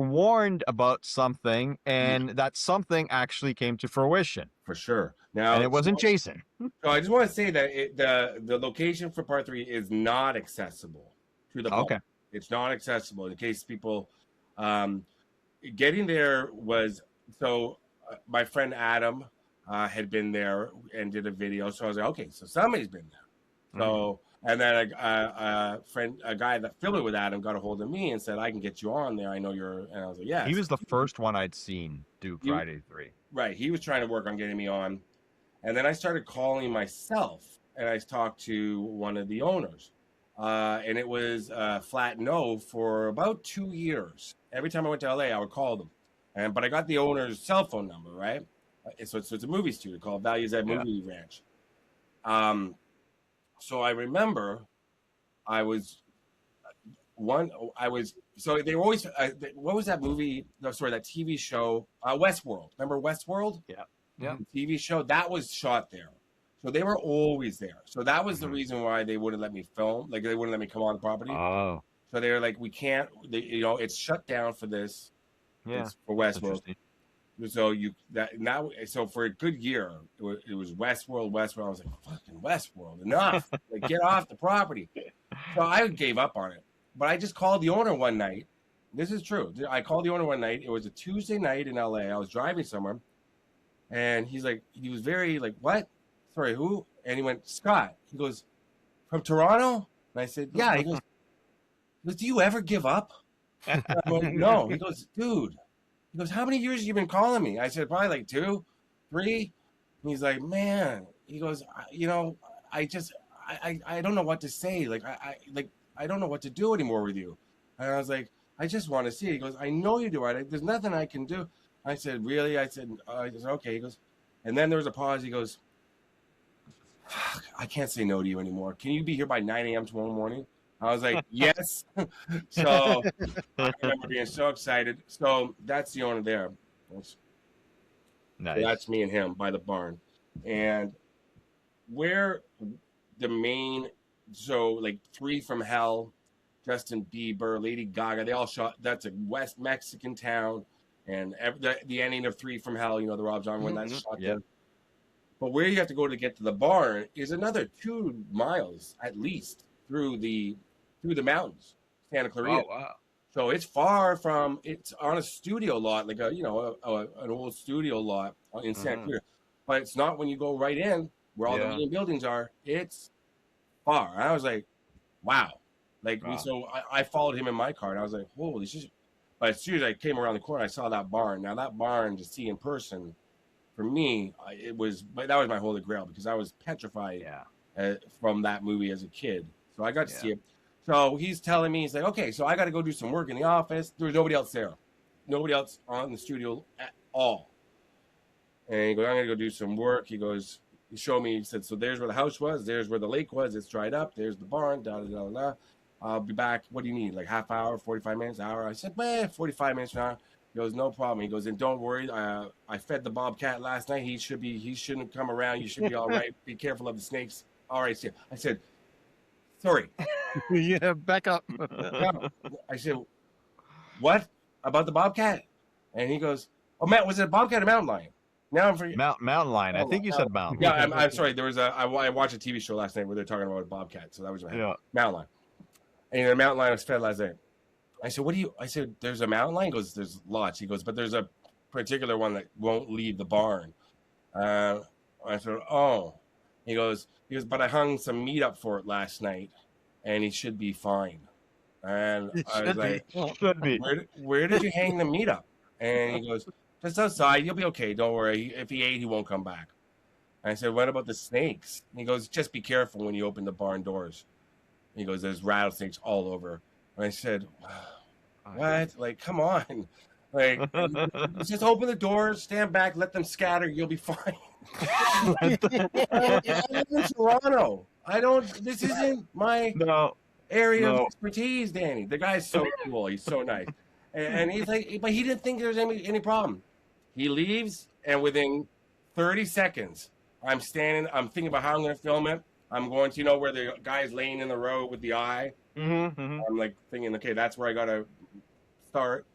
warned about something, yeah, and that something actually came to fruition, for sure. and Now, it wasn't Jason. so I just want to say that the location for part 3 is not accessible to the public. Okay. It's not accessible in case people um, getting there was so. My friend Adam had been there and did a video, so I was like, okay, so somebody's been there. So and then a guy that filmed it with Adam, got a hold of me and said, I can get you on there. I know you're, and I was like, yes. He was the first one I'd seen do He- Friday 3. Right. He was trying to work on getting me on. And then I started calling myself and I talked to one of the owners. And it was flat no for about 2 years. Every time I went to LA, I would call them. But I got the owner's cell phone number, right? So it's a movie studio called Values at Yeah. Movie Ranch. So I remember I was so they were always what was that movie? No, sorry, that TV show, Westworld. Remember Westworld? Yeah. Yeah. The TV show that was shot there. So they were always there. So that was the reason why they wouldn't let me film. Like they wouldn't let me come on the property. Oh. So they were like, we can't. It's shut down for this. Yeah. It's for That's Westworld. interesting. So so for a good year, it was Westworld. I was like, fucking Westworld, enough! Like, get off the property. So I gave up on it. But I just called the owner one night. This is true. I called the owner one night. It was a Tuesday night in LA. I was driving somewhere, and he was very like, what? Sorry, who? And he went, Scott. He goes, from Toronto? And I said, yeah. He goes, do you ever give up? I went, no. He goes, dude. He goes, how many years have you been calling me? I said, probably like 2, 3. And he's like, man. He goes, I don't know what to say. Like, I don't know what to do anymore with you. And I was like, I just want to see it. He goes, I know you do. There's nothing I can do. I said, really? I said, okay. He goes, and then there was a pause. He goes, I can't say no to you anymore. Can you be here by 9 a.m. tomorrow morning? I was like, yes. So I remember being so excited. So that's the owner there. Nice. So that's me and him by the barn. And where the main, so like 3 from Hell, Justin Bieber, Lady Gaga. They all shot. That's a West Mexican town, and the ending of Three from Hell. You know, the Rob Zombie one that's shot Yep. there. But where you have to go to get to the barn is another 2 miles at least through the mountains, Santa Clarita. Oh wow. So it's far from. It's on a studio lot, like an old studio lot in Santa Clarita. But it's not when you go right in where all the main buildings are. It's far. And I was like, wow. So I followed him in my car, and I was like, holy shit. But as soon as I came around the corner, I saw that barn. Now that barn to see in person, for me, that was my holy grail, because I was petrified from that movie as a kid. So I got to see it. So he's telling me, he's like, okay, so I got to go do some work in the office. There was nobody else there. Nobody else on the studio at all. And he goes, I'm going to go do some work. He goes, he showed me, he said, so there's where the house was. There's where the lake was. It's dried up. There's the barn. Da, da, da, da. I'll be back. What do you need? Like half hour, 45 minutes, hour? I said, 45 minutes now. He goes, no problem. He goes, and don't worry. I fed the bobcat last night. He shouldn't come around. You should be all right. Be careful of the snakes. All right. So I said, sorry. Yeah, back up. No. I said, what about the bobcat? And he goes, oh, Matt, was it a bobcat or mountain lion? Now I'm forgetting. Mountain lion. I think you said mountain. Yeah, I'm sorry. There was I watched a TV show last night where they're talking about a bobcat. So that was my mountain lion. And the mountain lion was fed last night. I said, I said, there's a mountain lion? He goes, there's lots. He goes, but there's a particular one that won't leave the barn. I said, oh. He goes, but I hung some meat up for it last night, and he should be fine. And I was like, where did you hang the meat up? And he goes, just outside. You'll be okay. Don't worry. If he ate, he won't come back. And I said, what about the snakes? And he goes, just be careful when you open the barn doors. And he goes, there's rattlesnakes all over. And I said, what? Like, come on. Like, just open the doors, stand back, let them scatter. You'll be fine. I live in Toronto. This isn't my area of expertise, Danny. The guy's so cool. He's so nice. And he's like, but he didn't think there was any problem. He leaves, and within 30 seconds, I'm thinking about how I'm going to film it. I'm going to, where the guy's laying in the road with the eye. I'm like thinking, okay, that's where I got to start.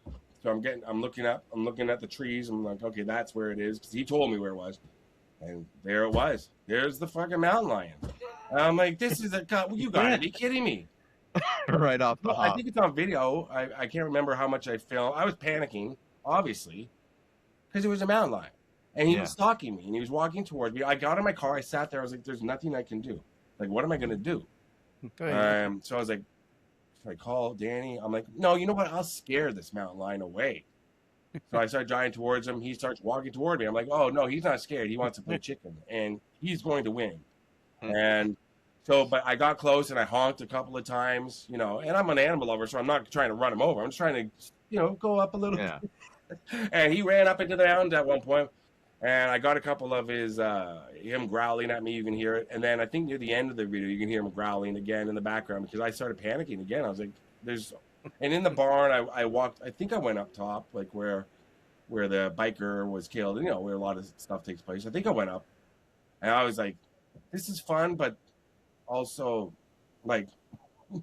So I'm looking at the trees. I'm like, okay, that's where it is, because he told me where it was. And there it was. There's the fucking mountain lion. And I'm like, this is you got to be kidding me. Right off the hop. I think it's on video. I can't remember how much I filmed. I was panicking, obviously, because it was a mountain lion. And he was stalking me, and he was walking towards me. I got in my car. I sat there. I was like, there's nothing I can do. Like, what am I going to do? So I was like, should I call Danny? I'm like, no, you know what? I'll scare this mountain lion away. So I start driving towards him. He starts walking toward me. I'm like, oh, no, he's not scared. He wants to play chicken, and he's going to win. And so, but I got close, and I honked a couple of times, and I'm an animal lover, so I'm not trying to run him over. I'm just trying to, go up a little bit. And he ran up into the mountains at one point, and I got a couple of him growling at me. You can hear it. And then I think near the end of the video, you can hear him growling again in the background, because I started panicking again. I was like, and in the barn, I walked, I think I went up top, like where the biker was killed, where a lot of stuff takes place. I think I went up, and I was like, this is fun, but also, like,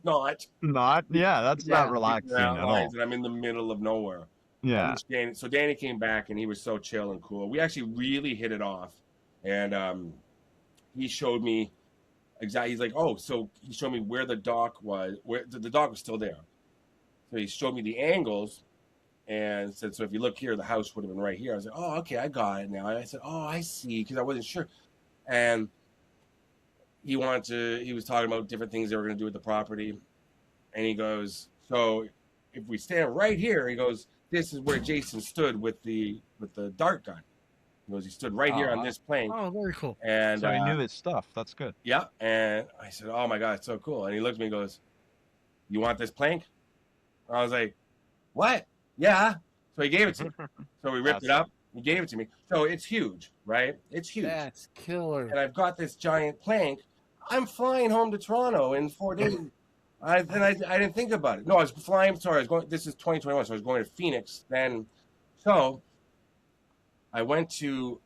not. That's not relaxing at all. And I'm in the middle of nowhere. Yeah. So Danny came back, and he was so chill and cool. We actually really hit it off, and he showed me exactly. He's like, oh, so he showed me where the dock was. Where the dock was still there. So he showed me the angles, and said, so if you look here, the house would have been right here. I was like, oh, okay, I got it now. I said, oh, I see, because I wasn't sure. And he was talking about different things they were going to do with the property. And he goes, so if we stand right here, he goes, this is where Jason stood with the dart gun. He goes, he stood right here on this plank. Oh, very cool. And so he knew his stuff. That's good. Yeah. And I said, oh my God, it's so cool. And he looked at me and goes, you want this plank? I was like, what? Yeah. So he gave it to me. So we ripped it up. He gave it to me. So it's huge, right? It's huge. That's killer. And I've got this giant plank. I'm flying home to Toronto in 4 days. I didn't think about it. No, I was flying. Sorry, this is 2021, so I was going to Phoenix then. So I went to,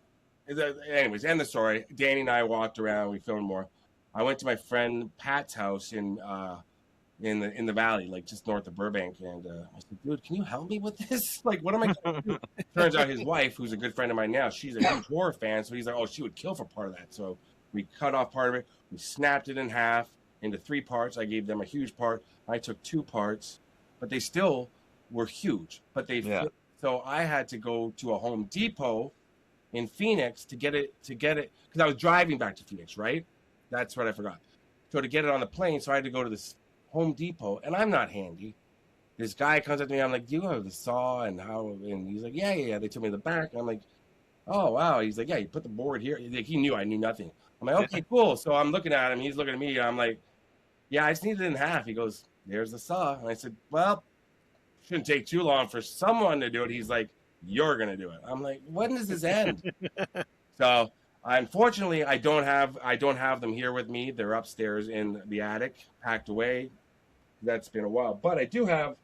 anyways, end the story. Danny and I walked around. We filmed more. I went to my friend Pat's house in in the valley, like just north of Burbank. And I said, dude, can you help me with this? Like, what am I going to do? Turns out his wife, who's a good friend of mine now, she's a huge horror fan. So he's like, oh, she would kill for part of that. So we cut off part of it. We snapped it in half into 3 parts. I gave them a huge part. I took 2 parts, but they still were huge. But so I had to go to a Home Depot in Phoenix to get it because I was driving back to Phoenix, right? That's what I forgot. So to get it on the plane, so I had to go to this Home Depot, and I'm not handy. This guy comes up to me. I'm like, "Do you have the saw and how?" And he's like, "Yeah." They told me the back. I'm like, "Oh wow." He's like, "Yeah, you put the board here." Like, he knew I knew nothing. I'm like, "Okay, cool." So I'm looking at him. He's looking at me. I'm like, "Yeah, I just need it in half." He goes, "There's the saw." And I said, "Well, shouldn't take too long for someone to do it." He's like, "You're gonna do it." I'm like, "When does this end?" So unfortunately, I don't have them here with me. They're upstairs in the attic, packed away. That's been a while, but I do have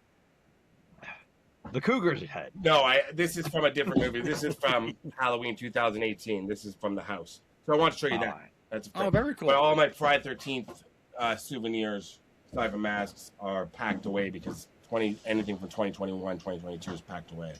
The Cougar's head. no. This is from a different movie. This is from Halloween 2018. This is from the house. So I want to show you that. That's very cool. But all my Friday 13th souvenirs, aside from masks, are packed away because anything from 2021, 2022 is packed away.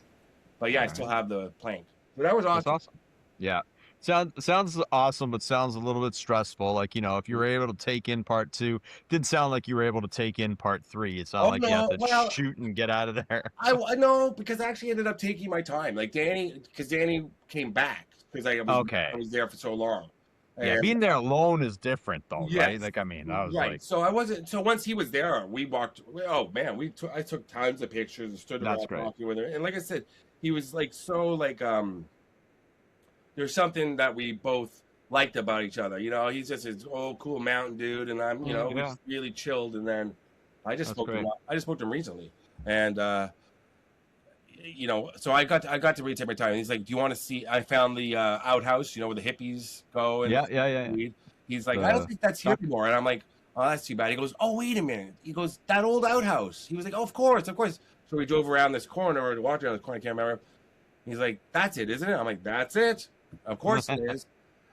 But yeah, I still have the plank. So that was awesome. That's awesome. Yeah. Sounds awesome, but sounds a little bit stressful. Like, if you were able to take in part 2, didn't sound like you were able to take in part 3. It sounded like you had to shoot and get out of there. I know, because I actually ended up taking my time. Like Danny came back because I was there for so long. Yeah, being there alone is different though, right? Like, I mean, I was right. Like, so I wasn't. So once he was there, we walked. Oh man, I took tons of pictures and stood around talking with her. And like I said, he was like so like there's something that we both liked about each other. He's just this old cool mountain dude, and I'm we just really chilled. And then I just spoke to him recently, and so I got to really take my time. And he's like, "Do you want to see?" I found the outhouse, where the hippies go. And yeah. He's like, "I don't think that's here anymore." And I'm like, "Oh, that's too bad." He goes, "Oh, wait a minute." He goes, "That old outhouse." He was like, "Oh, of course." So we drove around this corner, or walked around this corner. I can't remember. He's like, "That's it, isn't it?" I'm like, "That's it. Of course it is."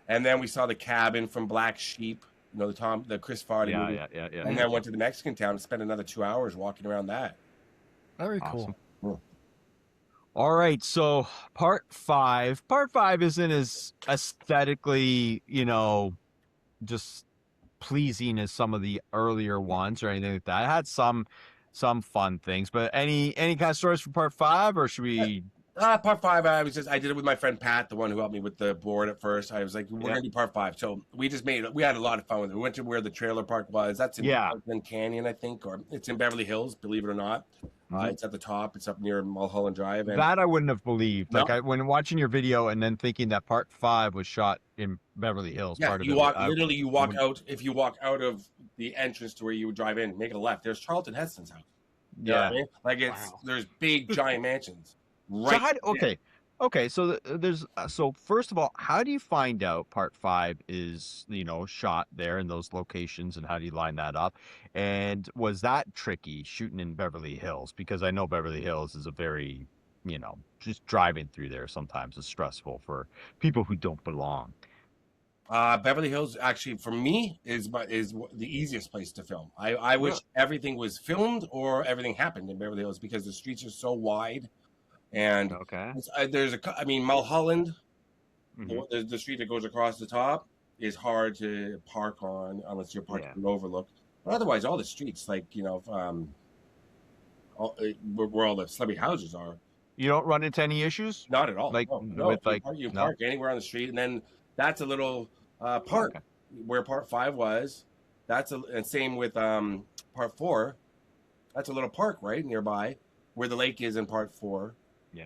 And then we saw the cabin from Black Sheep, the Chris Farley movie. Yeah. And then went to the Mexican town and spent another 2 hours walking around that. Very cool. Cool. All right, so part 5. Part 5 isn't as aesthetically, just pleasing as some of the earlier ones or anything like that. It had some fun things, but any kind of stories for part 5, or should we? Part 5, I did it with my friend Pat, the one who helped me with the board at first. I was like, we're gonna do part 5. So we had a lot of fun with it. We went to where the trailer park was. That's in Parkland Canyon, I think, or it's in Beverly Hills, believe it or not. It's at the top. It's up near Mulholland Drive. And that I wouldn't have believed. No? Like when watching your video and then thinking that part 5 was shot in Beverly Hills. Yeah, you walk out. If you walk out of the entrance to where you would drive in, make a left. There's Charlton Heston's house. You know what I mean? Like there's big giant mansions. Right. So okay. So there's so first of all, how do you find out part 5 is shot there in those locations, and how do you line that up? And was that tricky shooting in Beverly Hills? Because I know Beverly Hills is a very just driving through there sometimes is stressful for people who don't belong. Beverly Hills actually for me is the easiest place to film. I wish everything was filmed or everything happened in Beverly Hills because the streets are so wide. And Mulholland, the street that goes across the top, is hard to park on unless you're parked in an overlook. But otherwise, all the streets, like where all the celebrity houses are, you don't run into any issues. Not at all. Like you park anywhere on the street, and then that's a little park where part 5 was. And same with part 4. That's a little park right nearby where the lake is in part 4.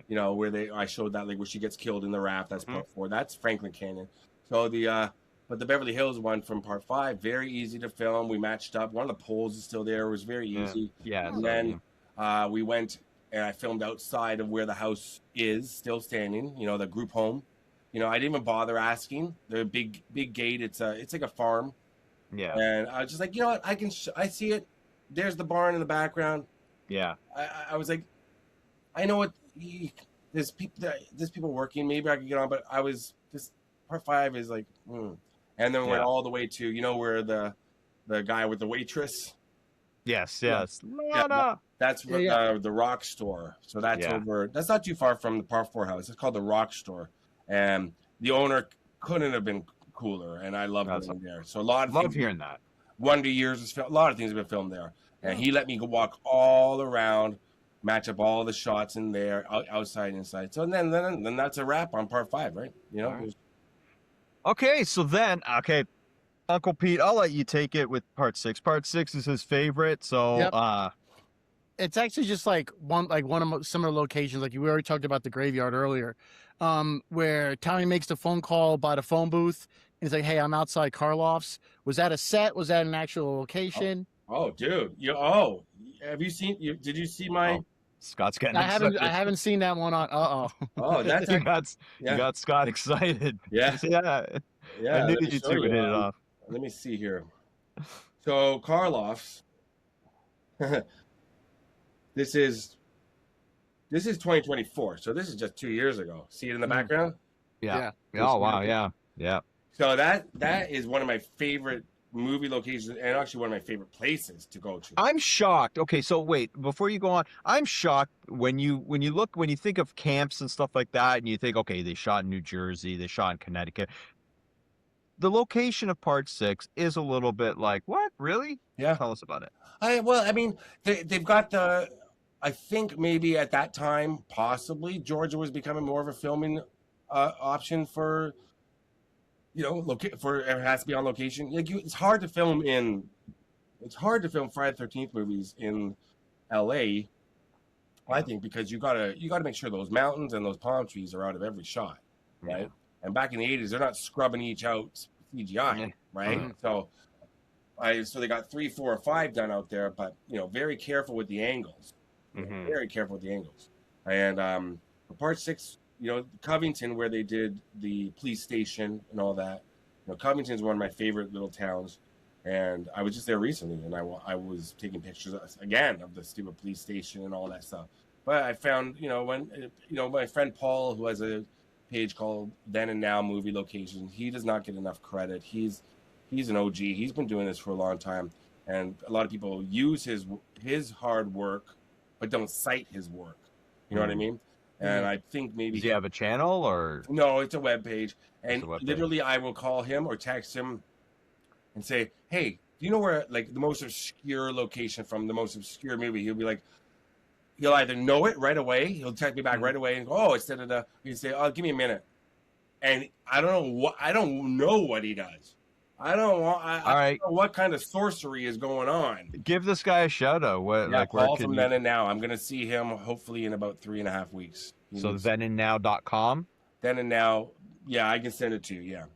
Yeah. Where I showed that where she gets killed in the raft. That's part 4. That's Franklin Canyon. So but the Beverly Hills one from part 5, very easy to film. We matched up. One of the poles is still there. It was very easy. Yeah. And then we went and I filmed outside of where the house is still standing. The group home. I didn't even bother asking. The big gate. It's like a farm. Yeah. And I was just like, what? I see it. There's the barn in the background. Yeah. I was like, I know what. There's people working. Maybe I could get on, but I was just part 5 is like, and then we went all the way to where the guy with the waitress Yes, Yeah. yes. Yeah, Lana. that's Yeah. the Rock Store. So that's Yeah. over. That's not too far from the Par 4 house. It's called the Rock Store, and the owner couldn't have been cooler. And I love That's going there. So a lot of love things. hearing that. Wonder Years is a lot of things have been filmed there, and Yeah. he let me go walk all around, match up all the shots in there, outside, inside. So then that's a wrap on Part 5, right? You know. All right. Okay, so then Uncle Pete, I'll let you take it with part 6. Part 6 is his favorite, so Yep. It's actually just like one of similar locations. Like we already talked about the graveyard earlier, where Tommy makes the phone call by the phone booth. And he's like, "Hey, I'm outside Karloff's." Was that a set? Was that an actual location? Oh, dude. Have you seen? Did you see my? oh, Scott's getting I excited. haven't seen that one on. Oh, that's You got you yeah, got Scott excited. yeah, Yeah. I yeah. knew Let me you show two would you. hit it off. Let me see here. So Karloff's. this is 2024. So this is just 2 years ago. See it in the background. Yeah. Yeah. Oh wow, yeah. Yeah. So that is one of my favorite movie locations, and actually one of my favorite places to go to. I'm shocked. Okay, so wait, before you go on, I'm shocked when you think of camps and stuff like that, and you think, okay, they shot in New Jersey, they shot in Connecticut. The location of part 6 is a little bit like, what? Really? Yeah. Tell us about it. I mean, they've got the. I think maybe at that time, possibly Georgia was becoming more of a filming option for. For it has to be on location. It's hard to film Friday the 13th movies in L.A. I think because you gotta make sure those mountains and those palm trees are out of every shot, right? Yeah. And back in the 80s, they're not scrubbing each out CGI, Yeah. right? Uh-huh. So they got 3, 4, or 5 done out there, but very careful with the angles. Mhm. Very careful with the angles. And for part 6, Covington, where they did the police station and all that. Covington is one of my favorite little towns, and I was just there recently, and I was taking pictures again of the stupid police station and all that stuff. But I found, when my friend Paul, who has a page called Then and Now Movie Locations, he does not get enough credit. He's an OG. He's been doing this for a long time, and a lot of people use his hard work, but don't cite his work. You know what I mean? And I think maybe Does he have a channel or no, it's a web page. And web page. literally I will call him or text him and say, "Hey, do you know where like the most obscure location from the most obscure movie?" He'll be like, he'll either know it right away, he'll text me back right away and go, "Oh, it's da." He'll say, "Oh, give me a minute." And I don't know what he does. I don't know what kind of sorcery is going on. give this guy a shout out? What Yeah, like where Paul can from you Then and Now. I'm gonna see him hopefully in about 3.5 weeks. So thenandnow.com? Then and Now, yeah, I can send it to you. Yeah.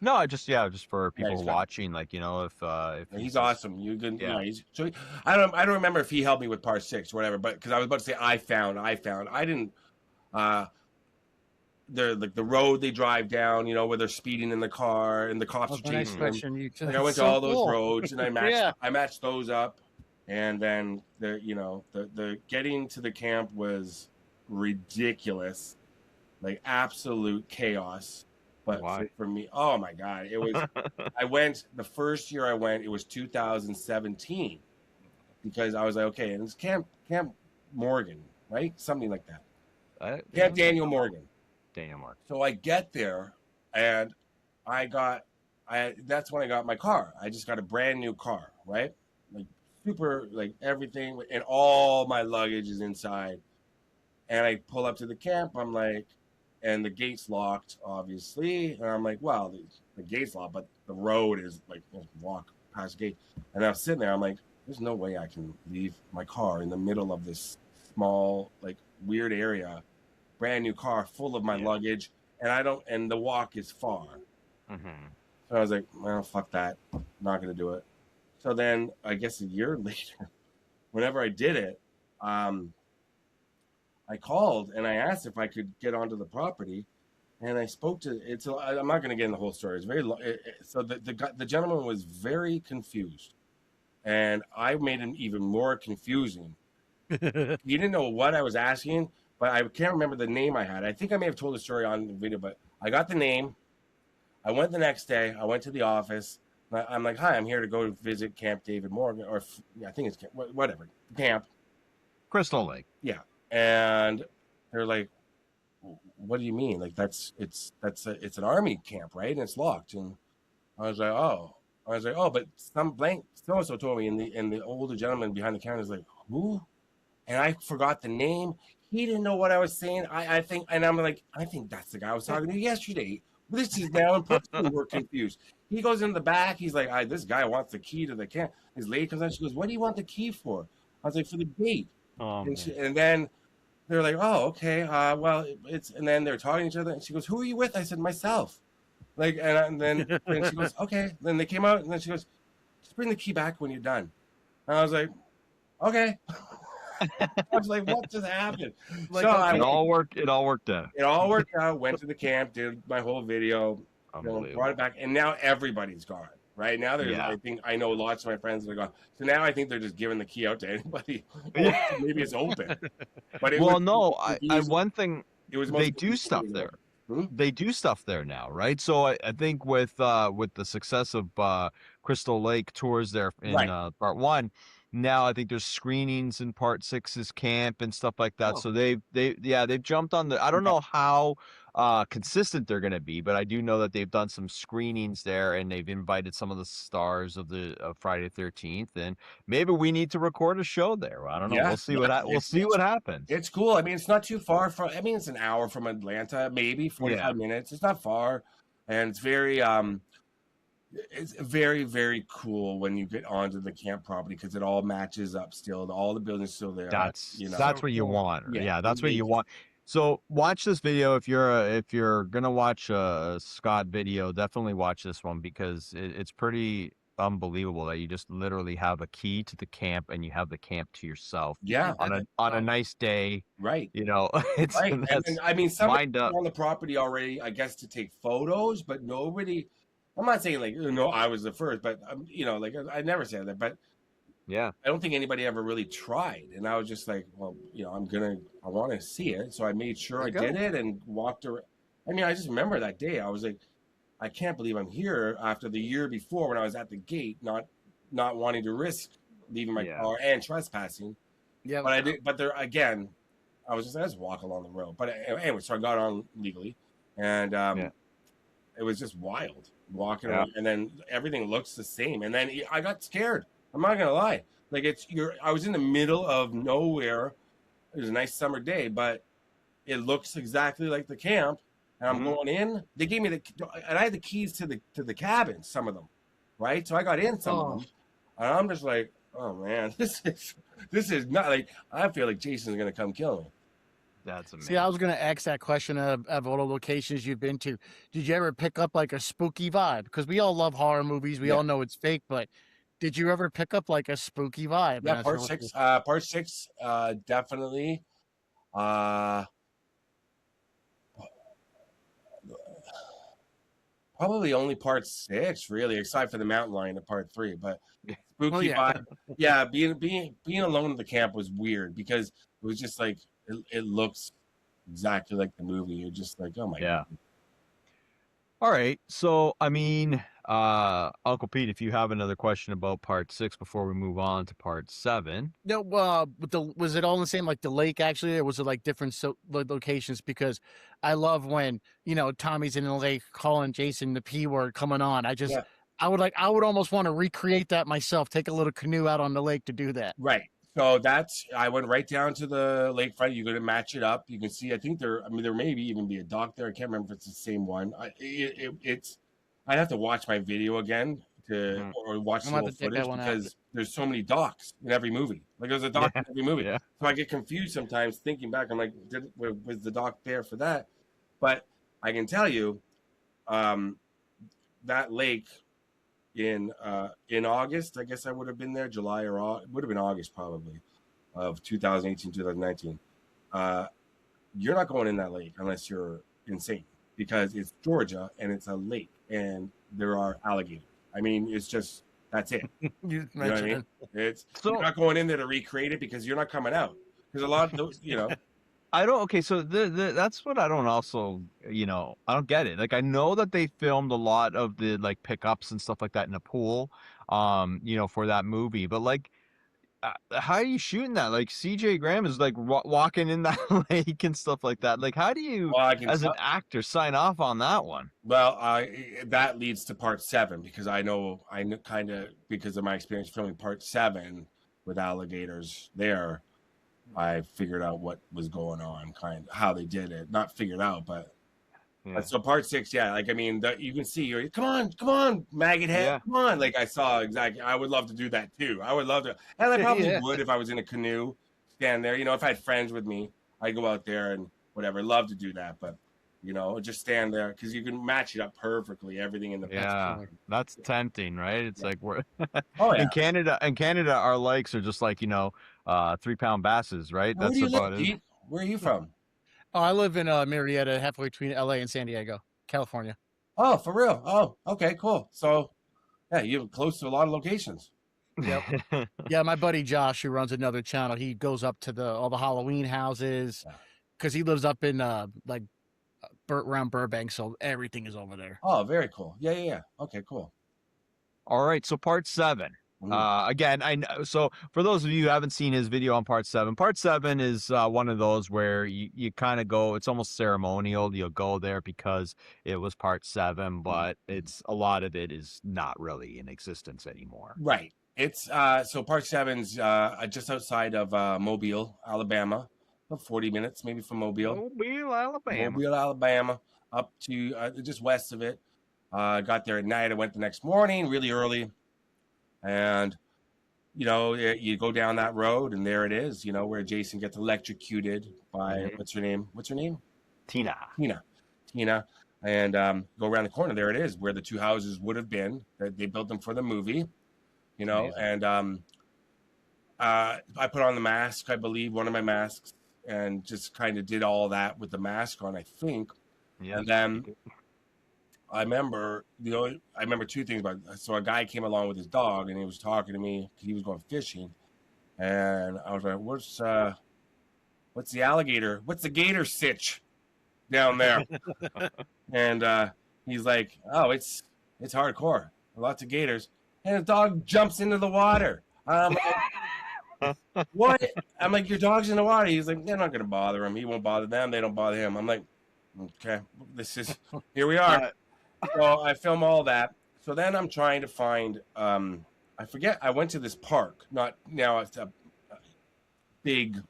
No, just for people he's watching, like if He's awesome. You can, Yeah. So I don't remember if he helped me with part 6 or whatever, but because I was about to say I found. I didn't. The road they drive down, where they're speeding in the car and the cops are chasing them. Like I went to all those roads and I matched those up, and then the getting to the camp was ridiculous, like absolute chaos. But Why? for me, oh my God, it was. I went the first year I went. It was 2017 because I was like, okay, and it's Camp Morgan, right? Something like that. Camp Daniel Morgan. Daniel Morgan. So I get there, and that's when I got my car. I just got a brand new car, right? Like super, like everything, and all my luggage is inside. And I pull up to the camp. I'm like, and the gate's locked, obviously. And I'm like, well, the gate's locked, but the road is like, walk past the gate. And I'm sitting there. I'm like, there's no way I can leave my car in the middle of this small, like weird area. Brand new car full of my luggage, and the walk is far. Mm-hmm. So I was like, well, fuck that. I'm not going to do it. So then I guess a year later, whenever I did it, I called and I asked if I could get onto the property, and I spoke to it's. I'm not going to get in the whole story. It's very long. So the gentleman was very confused, and I made him even more confusing. He didn't know what I was asking, but I can't remember the name I had. I think I may have told the story on the video, but I got the name. I went the next day. I went to the office, and I'm like, hi, I'm here to go visit Camp David Morgan, or I think it's whatever camp. Crystal Lake. Yeah, and they're like, what do you mean? Like it's an army camp, right? And it's locked. And I was like, oh, but some blank so and so told me, and the older gentleman behind the counter is like, who? And I forgot the name. He didn't know what I was saying. I think, and I'm like, I think that's the guy I was talking to yesterday. This is now in person. We're confused. He goes in the back. He's like, this guy wants the key to the camp. His lady comes out. She goes, what do you want the key for? I was like, for the gate. Oh, And then they're like, oh, okay. Well, it's, and then they're talking to each other. And she goes, who are you with? I said, myself. Like, and then she goes, okay. Then they came out, and then she goes, just bring the key back when you're done. And I was like, okay. I was like, what just happened? Like, so okay. It all worked out. It all worked out. Went to the camp, did my whole video, brought it back, and now everybody's gone. Right now, I think I know lots of my friends that are gone. So now I think they're just giving the key out to anybody. Maybe it's open. But one thing, it was they do stuff there. They do stuff there now, right? So I think with the success of Crystal Lake tours there in part 1, now I think there's screenings in part 6's camp and stuff like that. So they've jumped on the. I don't know how consistent they're going to be, but I do know that they've done some screenings there, and they've invited some of the stars of Friday the 13th, and maybe we need to record a show there. I don't know. We'll see what happens. It's cool. I mean, it's not too far from. I mean, it's an hour from Atlanta, maybe 45 minutes. It's not far, and it's very very, very cool when you get onto the camp property because it all matches up still. All the buildings still there. That's what you want. Yeah, that's what you want. So watch this video if you're gonna watch a Scott video. Definitely watch this one because it's pretty unbelievable that you just literally have a key to the camp and you have the camp to yourself. Yeah, on a nice day. Right. It's right. And I mean, somebody up on the property already, I guess, to take photos, but nobody. I'm not saying like I was the first, but like I never said that, but I don't think anybody ever really tried. And I was just like, well, I want to see it, so I made sure I did it and walked around. I mean, I just remember that day. I was like, I can't believe I'm here after the year before when I was at the gate, not wanting to risk leaving my car and trespassing. Yeah, but I did. But there again, I was just walk along the road. But anyway, so I got on legally, and it was just wild walking around, and then everything looks the same. And then I got scared. I'm not gonna lie. Like I was in the middle of nowhere. It was a nice summer day, but it looks exactly like the camp. And I'm going in. They gave me and I had the keys to the cabins, some of them, right? So I got in some of them, and I'm just like, oh man, this is not like I feel like Jason's gonna come kill me. That's amazing. See, I was going to ask that question of all the locations you've been to. Did you ever pick up like a spooky vibe? Because we all love horror movies. We all know it's fake, but did you ever pick up like a spooky vibe? Yeah, part six, definitely. Probably only part 6, really, aside for the mountain lion at part 3. But spooky vibe. Yeah, being alone in the camp was weird because it was just like it looks exactly like the movie. You're just like, oh my god. All right. So I mean, Uncle Pete, if you have another question about part 6 before we move on to part 7. No, was it all the same, like the lake actually, or was it like different locations? Because I love when Tommy's in the lake calling Jason the P word coming on. I would almost want to recreate that myself. Take a little canoe out on the lake to do that. Right. So I went right down to the lakefront. You're going to match it up. You can see. I think there may even be a dock there. I can't remember if it's the same one. I'd have to watch my video again or watch the whole footage because there's so many docks in every movie. Like there's a dock in every movie. Yeah. So I get confused sometimes thinking back. I'm like, was the dock there for that? But I can tell you, that lake in August, I guess I would have been there, July or it would have been August probably of 2018, 2019. You're not going in that lake unless you're insane because it's Georgia and it's a lake and there are alligators. I mean, it's just, that's it. You know what I mean? You're not going in there to recreate it because you're not coming out. Because a lot of those, I don't. Okay, so that's what I don't also. I don't get it. Like, I know that they filmed a lot of the like pickups and stuff like that in a pool, for that movie. But like, how are you shooting that? Like, CJ Graham is like walking in that lake and stuff like that. Like, how do you, Well, I can as tell. an actor, sign off on that one? Well, that leads to part 7 because I know kind of because of my experience filming part 7 with alligators there. I figured out what was going on, kind of how they did it. Not figured out, but Yeah. so part 6, yeah. Like I mean, you can see you're come on, maggot head, Yeah. come on. Like I saw exactly. I would love to do that too. I would love to, and I probably Yeah. would if I was in a canoe, stand there. If I had friends with me, I go out there and whatever. Love to do that, but just stand there because you can match it up perfectly. Everything in the Yeah, killer. that's tempting, right? It's Yeah. like we're Oh yeah. in Canada, our lakes are just like 3-pound basses, right? Where do That's you live, about it. Pete? Where are you from? Oh, I live in Marietta, halfway between LA and San Diego, California. Oh, for real? Oh, okay, cool. So yeah, you're close to a lot of locations. Yep. Yeah, my buddy Josh, who runs another channel, he goes up to all the Halloween houses Yeah. because he lives up in around Burbank, so everything is over there. Oh, very cool. Yeah. Okay, cool. All right, so part 7. Mhm. Again, I know. So for those of you who haven't seen his video on part 7 is one of those where you kind of go. It's almost ceremonial. You'll go there because it was part 7, but it's a lot of it is not really in existence anymore. Right. It's so part 7's just outside of Mobile, Alabama, about 40 minutes maybe from Mobile. Mobile, Alabama. Mobile, Alabama, up to just west of it. Got there at night. I went the next morning, really early, and you go down that road, and there it is. Where Jason gets electrocuted by what's her name? What's her name? Tina. Tina, and go around the corner. There it is, where the 2 houses would have been. They built them for the movie. Amazing. And I put on the mask, I believe, one of my masks, and just kind of did all that with the mask on, I think. Yeah. And then I remember, 2 things about it. So a guy came along with his dog, and he was talking to me. He was going fishing, and I was like, "What's the alligator? What's the gator sitch down there?" And he's like, "Oh, it's hardcore. Lots of gators." And the dog jumps into the water. I'm like, what? I'm like, your dog's in the water. He's like, they're not going to bother him. He won't bother them. They don't bother him. I'm like, okay, here we are. So I film all that. So then I'm trying to find, I forget, I went to this park. Not now, it's a big,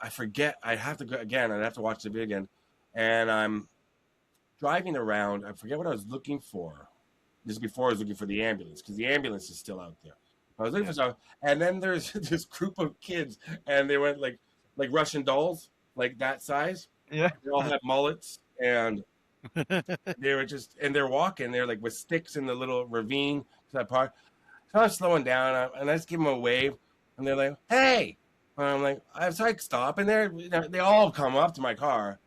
I forget. I have to go again. I'd have to watch the video again. And I'm driving around. I forget what I was looking for. This is before I was looking for the ambulance, because the ambulance is still out there. I was looking for something, and then there's this group of kids, and they went like Russian dolls, like that size. Yeah. They all have mullets, and they were and they're walking. They're like with sticks in the little ravine to that part. So I'm slowing down, and I just give them a wave, and they're like, "Hey!" And I'm like, so I stop, and they all come up to my car,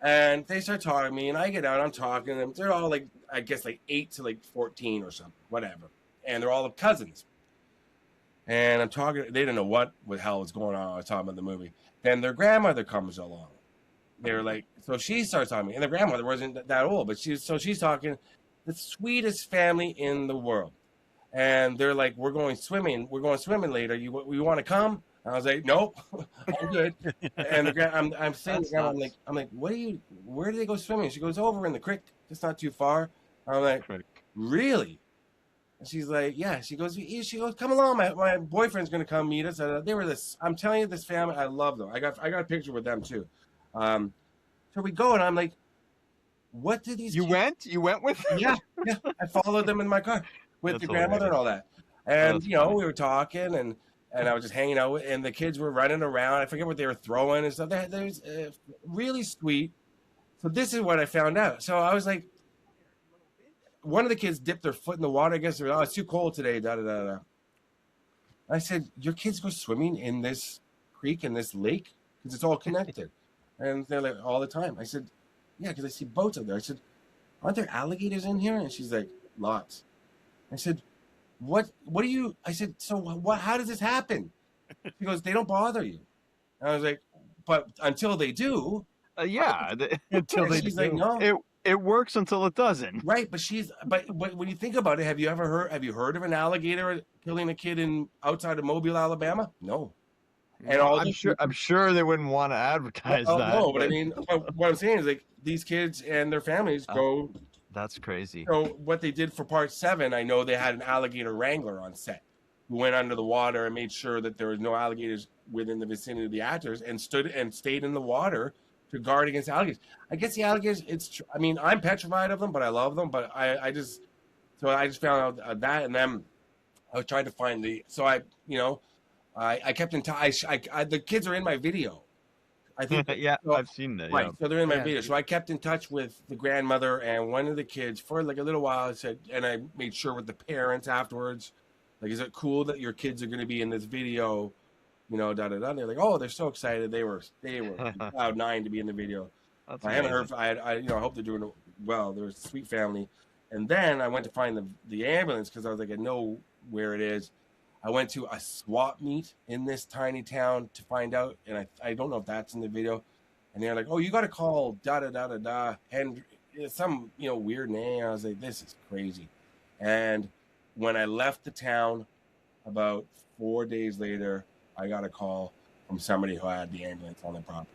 and they start talking to me, and I get out, I'm talking to them. They're all like, I guess 8 to 14 or something, whatever. And they're all cousins. And I'm talking, they didn't know what the hell was going on. I was talking about the movie. Then their grandmother comes along. They're like, so she starts talking to me. And the grandmother wasn't that old, but she's talking, the sweetest family in the world. And they're like, we're going swimming later. We want to come? And I was like, nope, I'm good. And I'm saying, I'm like, where do they go swimming? She goes, over in the creek. It's not too far. I'm like, really? And she's like, yeah. She goes, come along. My boyfriend's gonna come meet us. They were this. I'm telling you, this family, I love them. I got a picture with them too. So we go, and I'm like, what did these? You went with? Yeah. I followed them in my car with the grandmother and all that. And we were talking, and I was just hanging out, and the kids were running around. I forget what they were throwing and stuff. There's really sweet. So this is what I found out. So I was like, one of the kids dipped their foot in the water. I guess they were, it's too cold today. I said, your kids go swimming in this creek, in this lake? Because it's all connected. And they're like, all the time. I said, yeah, because I see boats out there. I said, aren't there alligators in here? And she's like, lots. I said, what do you, I said, so what, how does this happen? She goes, they don't bother you. And I was like, but until they do, Yeah, Until they she's like, do. no, it works until it doesn't. right? But when you think about it, have you heard of an alligator killing a kid in outside of Mobile, Alabama? No. And Well, all I'm those sure people, they wouldn't want to advertise well, that, no, but I but mean, but what I'm saying is like these kids and their families uh, go. that's crazy. So what they did for part 7, I know they had an alligator wrangler on set who went under the water and made sure that there was no alligators within the vicinity of the actors and stood and stayed in the water to guard against alligators. I guess the alligators, I mean, I'm petrified of them, but I love them. But I just found out that, and then I was trying to find I kept in touch. The kids are in my video. I think Yeah, so, I've seen that. right. Yeah. So they're in my Yeah. video. So I kept in touch with the grandmother and one of the kids for like a little while. I said, and I made sure with the parents afterwards, like, is it cool that your kids are going to be in this video? You know, da da da. They're like, oh, they're so excited. They were cloud nine to be in the video. That's I haven't amazing. heard. I hope they're doing well. They're a sweet family. And then I went to find the ambulance because I was like, I know where it is. I went to a swap meet in this tiny town to find out, and I don't know if that's in the video. And they're like, "Oh, you got to call da da da da da," and some weird name. I was like, "This is crazy." And when I left the town, about 4 days later, I got a call from somebody who had the ambulance on their property,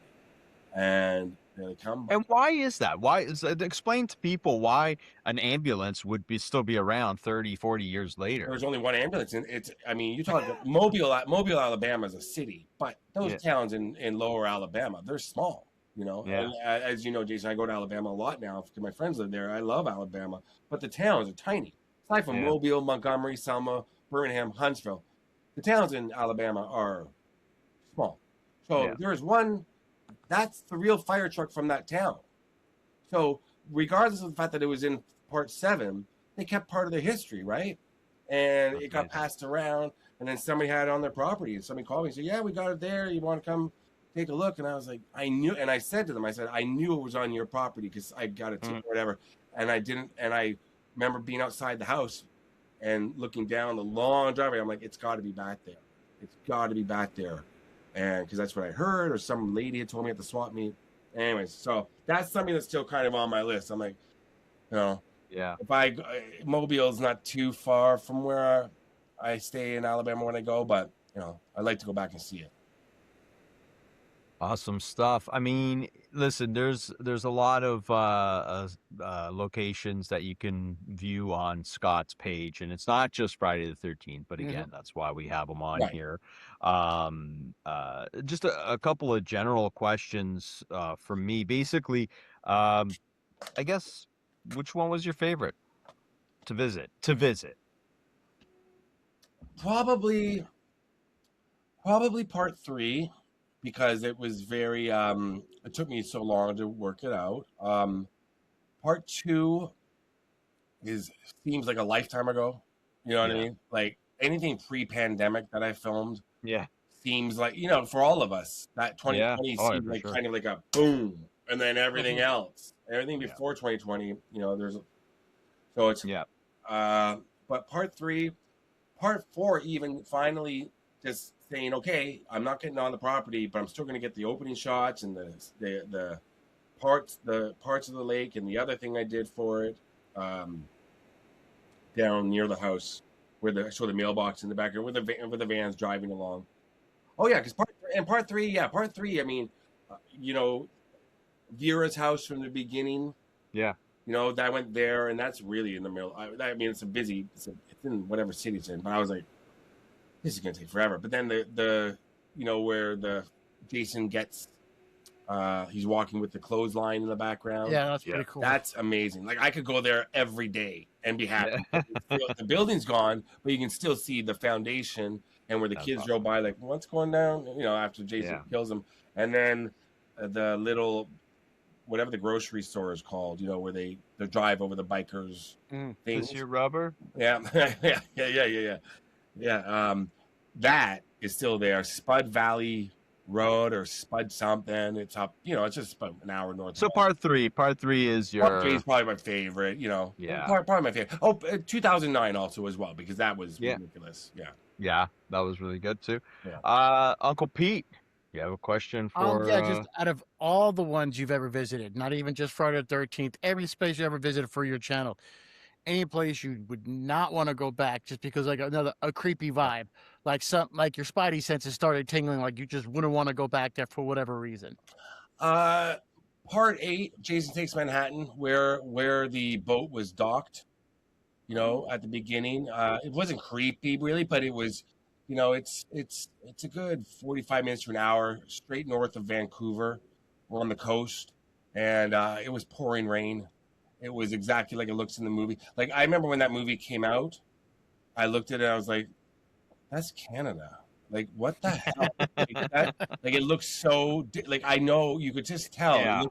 and they come. And why is that? Why is explain to people why an ambulance would still be around 30, 40 years later? There's only one ambulance, and I mean, you talk about Mobile, Alabama is a city, but those Yeah. towns in Lower Alabama, they're small. Yeah. And as you know, Jason, I go to Alabama a lot now because my friends live there. I love Alabama, but the towns are tiny. Aside from Yeah. Mobile, Montgomery, Selma, Birmingham, Huntsville, the towns in Alabama are small. So Yeah. there's one. That's the real fire truck from that town. So regardless of the fact that it was in part 7, they kept part of their history, right? And That's it got amazing. passed around, and then somebody had it on their property, and somebody called me and said, "Yeah, we got it there. You want to come take a look?" And I was like, I knew, and I said to them, I said, I knew it was on your property because I got it too, or whatever. And I didn't, and I remember being outside the house and looking down the long driveway. I'm like, it's got to be back there. It's got to be back there. And because that's what I heard, or some lady had told me at the swap meet. Anyways, so that's something that's still kind of on my list. I'm like, Yeah. if Mobile's not too far from where I stay in Alabama when I go, but I'd like to go back and see it. Awesome stuff. I mean, listen, there's a lot of locations that you can view on Scott's page, and it's not just Friday the 13th, but again, that's why we have them on Right. here. Just a couple of general questions from me. Basically, I guess, which one was your favorite to visit? Probably part 3 because it was very it took me so long to work it out. Part 2 seems like a lifetime ago. You know what I Yeah. mean? Like anything pre-pandemic that I filmed Yeah. seems like, for all of us, that 2020 Oh, seems for like sure. kind of like a boom, and then everything else, everything before 2020, so it's Yeah. but part 4 even finally just saying, okay, I'm not getting on the property, but I'm still going to get the opening shots and the parts of the lake, and the other thing I did for it down near the house where the mailbox in the background with the vans driving along. Oh yeah, because part 3, I mean, Vera's house from the beginning. Yeah. That went there, and that's really in the middle. I mean, it's in whatever city it's in. But I was like, this is gonna take forever. But then the where the Jason gets, he's walking with the clothesline in the background. Yeah, that's pretty cool. That's amazing. Like I could go there every day and be happy. The building's gone, but you can still see the foundation and where the kids drove by. Like, what's going down? After Jason kills him, and then the little, whatever the grocery store is called, where they drive over the bikers things. Is your rubber? Yeah. Yeah. That is still there. Spud Valley Road or Spud something. It's up, it's just about an hour north. So part 3 is your. Part 3 is probably my favorite, Yeah. Probably my favorite. Oh, 2009 also as well, because that was ridiculous. Yeah. Yeah, that was really good too. Yeah. Uncle Pete, you have a question Yeah, for? just out of all the ones you've ever visited, not even just Friday the 13th, every space you ever visited for your channel, any place you would not want to go back just because like a creepy vibe, like your spidey senses started tingling, like you just wouldn't want to go back there for whatever reason. Uh, Part 8, Jason Takes Manhattan, where the boat was docked. You know, at the beginning, it wasn't creepy really, but it was. You know, it's a good 45 minutes to an hour straight north of Vancouver. We're on the coast, and it was pouring rain. It was exactly like it looks in the movie. Like I remember when that movie came out, I looked at it, I was like, "That's Canada." Like what the hell? Like that? Like it looks so. Like I know you could just tell. Yeah.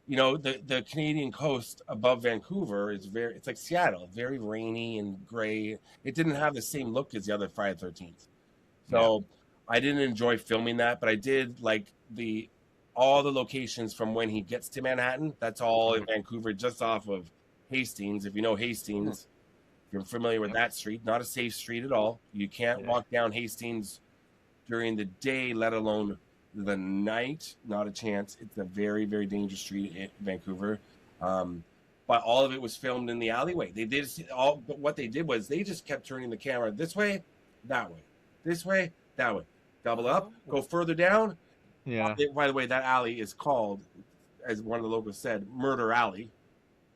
You know, the Canadian coast above Vancouver is it's like Seattle, very rainy and gray. It didn't have the same look as the other Friday the 13th. So I didn't enjoy filming that, but I did like all the locations from when he gets to Manhattan. That's all in Vancouver, just off of Hastings. If you know Hastings, if you're familiar with that street, not a safe street at all. You can't walk down Hastings during the day, let alone the night. Not a chance. It's a very, very dangerous street in Vancouver. But all of it was filmed in the alleyway. They did all, but what they did was they just kept turning the camera this way, that way, this way, that way. Double up, go further down. Yeah. By the way, that alley is called, as one of the locals said, Murder Alley,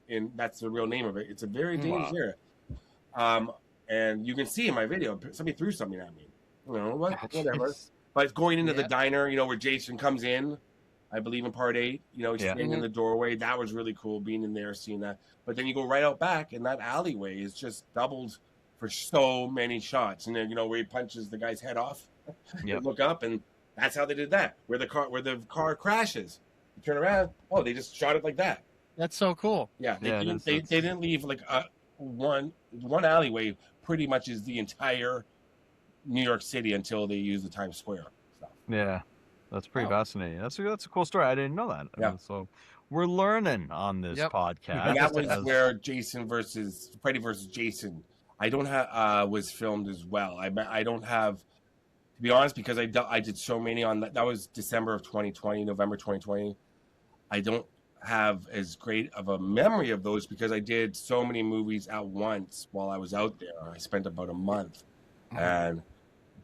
and that's the real name of it. It's a very dangerous area. And you can see in my video, somebody threw something at me. You know, whatever. But going into the diner, you know, where Jason comes in, I believe in part 8, you know, he's standing in the doorway. That was really cool being in there, seeing that. But then you go right out back, and that alleyway is just doubled for so many shots. And then, you know, where he punches the guy's head off, you look up, and that's how they did that. Where the car crashes, you turn around, oh, they just shot it like that. That's so cool. Yeah, they didn't leave like one alleyway. Pretty much is the entire New York City until they use the Times Square stuff. Yeah, that's pretty fascinating. That's a cool story. I didn't know that. Yeah. So we're learning on this podcast. And that was where Freddy versus Jason. I don't have was filmed as well. I don't have, to be honest, because I did so many on that. That was December of 2020, November 2020. I don't have as great of a memory of those because I did so many movies at once while I was out there. I spent about a month, and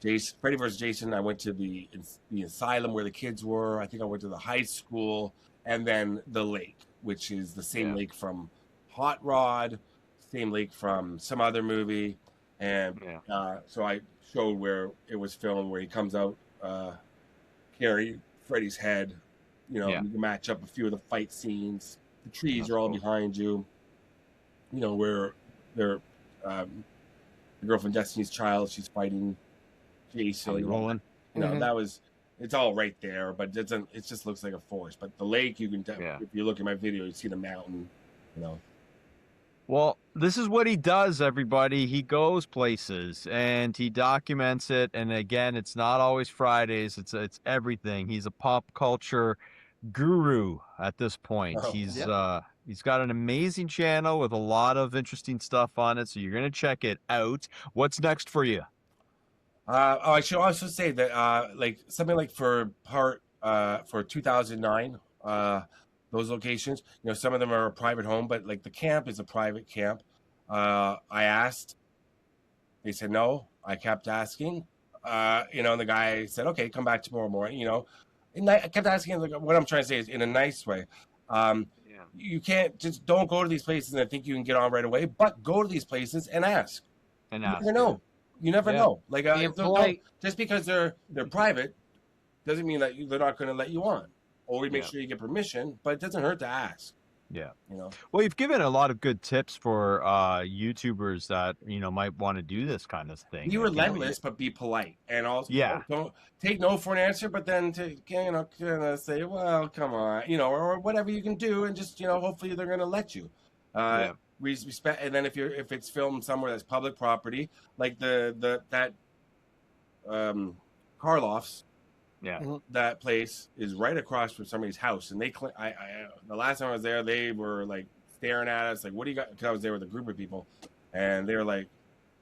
Freddy vs. Jason, I went to the asylum where the kids were. I think I went to the high school, and then the lake, which is the same lake from Hot Rod, same lake from some other movie, and so I showed where it was filmed, where he comes out, carry Freddy's head. You know, you can match up a few of the fight scenes. The trees are all behind you. You know, where they're the girl from Destiny's Child, she's fighting Jason. Rolling. You know, it's all right there, but it just looks like a forest. But the lake, you can if you look at my video, you see the mountain, you know. Well, this is what he does, everybody. He goes places and he documents it. And again, it's not always Fridays. It's everything. He's a pop culture guru at this point. He's got an amazing channel with a lot of interesting stuff on it. So you're gonna check it out. What's next for you? I should also say that like something like for 2009, those locations, you know, some of them are a private home, but like the camp is a private camp. I asked, they said no. I kept asking, you know, and the guy said, okay, come back tomorrow morning, you know. And I kept asking, like, what I'm trying to say is in a nice way. You can't just don't go to these places and think you can get on right away, but go to these places and ask. You never know. You never know. Like just because they're private doesn't mean that they're not going to let you on. Or we make sure you get permission, but it doesn't hurt to ask. Yeah. You know. Well, you've given a lot of good tips for YouTubers that, you know, might want to do this kind of thing. Be relentless, but be polite, and also don't take no for an answer. But then say, well, come on, you know, or whatever you can do, and just, you know, hopefully they're going to let you. Respect, and then if it's filmed somewhere that's public property, like that Karloff's. That place is right across from somebody's house, and the last time I was there, they were like staring at us, like, "What do you got?" Because I was there with a group of people, and they were like,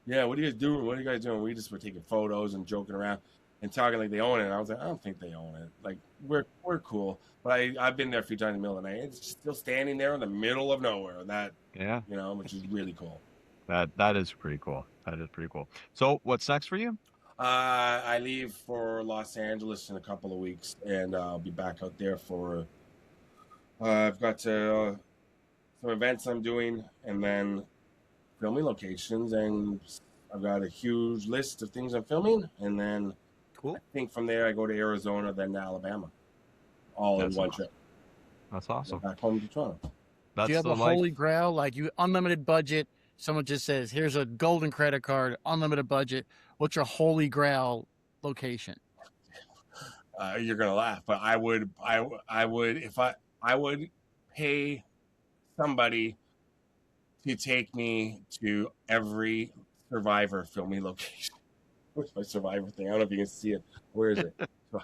"Yeah, what are you guys doing? What are you guys doing?" We just were taking photos and joking around. and talking like they own it. And I was like, I don't think they own it. Like we're cool. But I've been there a few times in the middle of the night. It's just still standing there in the middle of nowhere. That Yeah. which is really cool. That is pretty cool. That is pretty cool. So what's next for you? I leave for Los Angeles in a couple of weeks, and I'll be back out there for. I've got some events I'm doing, and then filming locations, and I've got a huge list of things I'm filming, and then Cool. I think from there I go to Arizona, then to Alabama, all in one trip. That's awesome. Back home to Toronto. That's Do you have the a life. holy grail? Like you unlimited budget. Someone just says, here's a golden credit card, unlimited budget. What's your holy grail location? You're gonna laugh, but I would if I would pay somebody to take me to every Survivor filming location. Where's my Survivor thing? I don't know if you can see it. Where is it?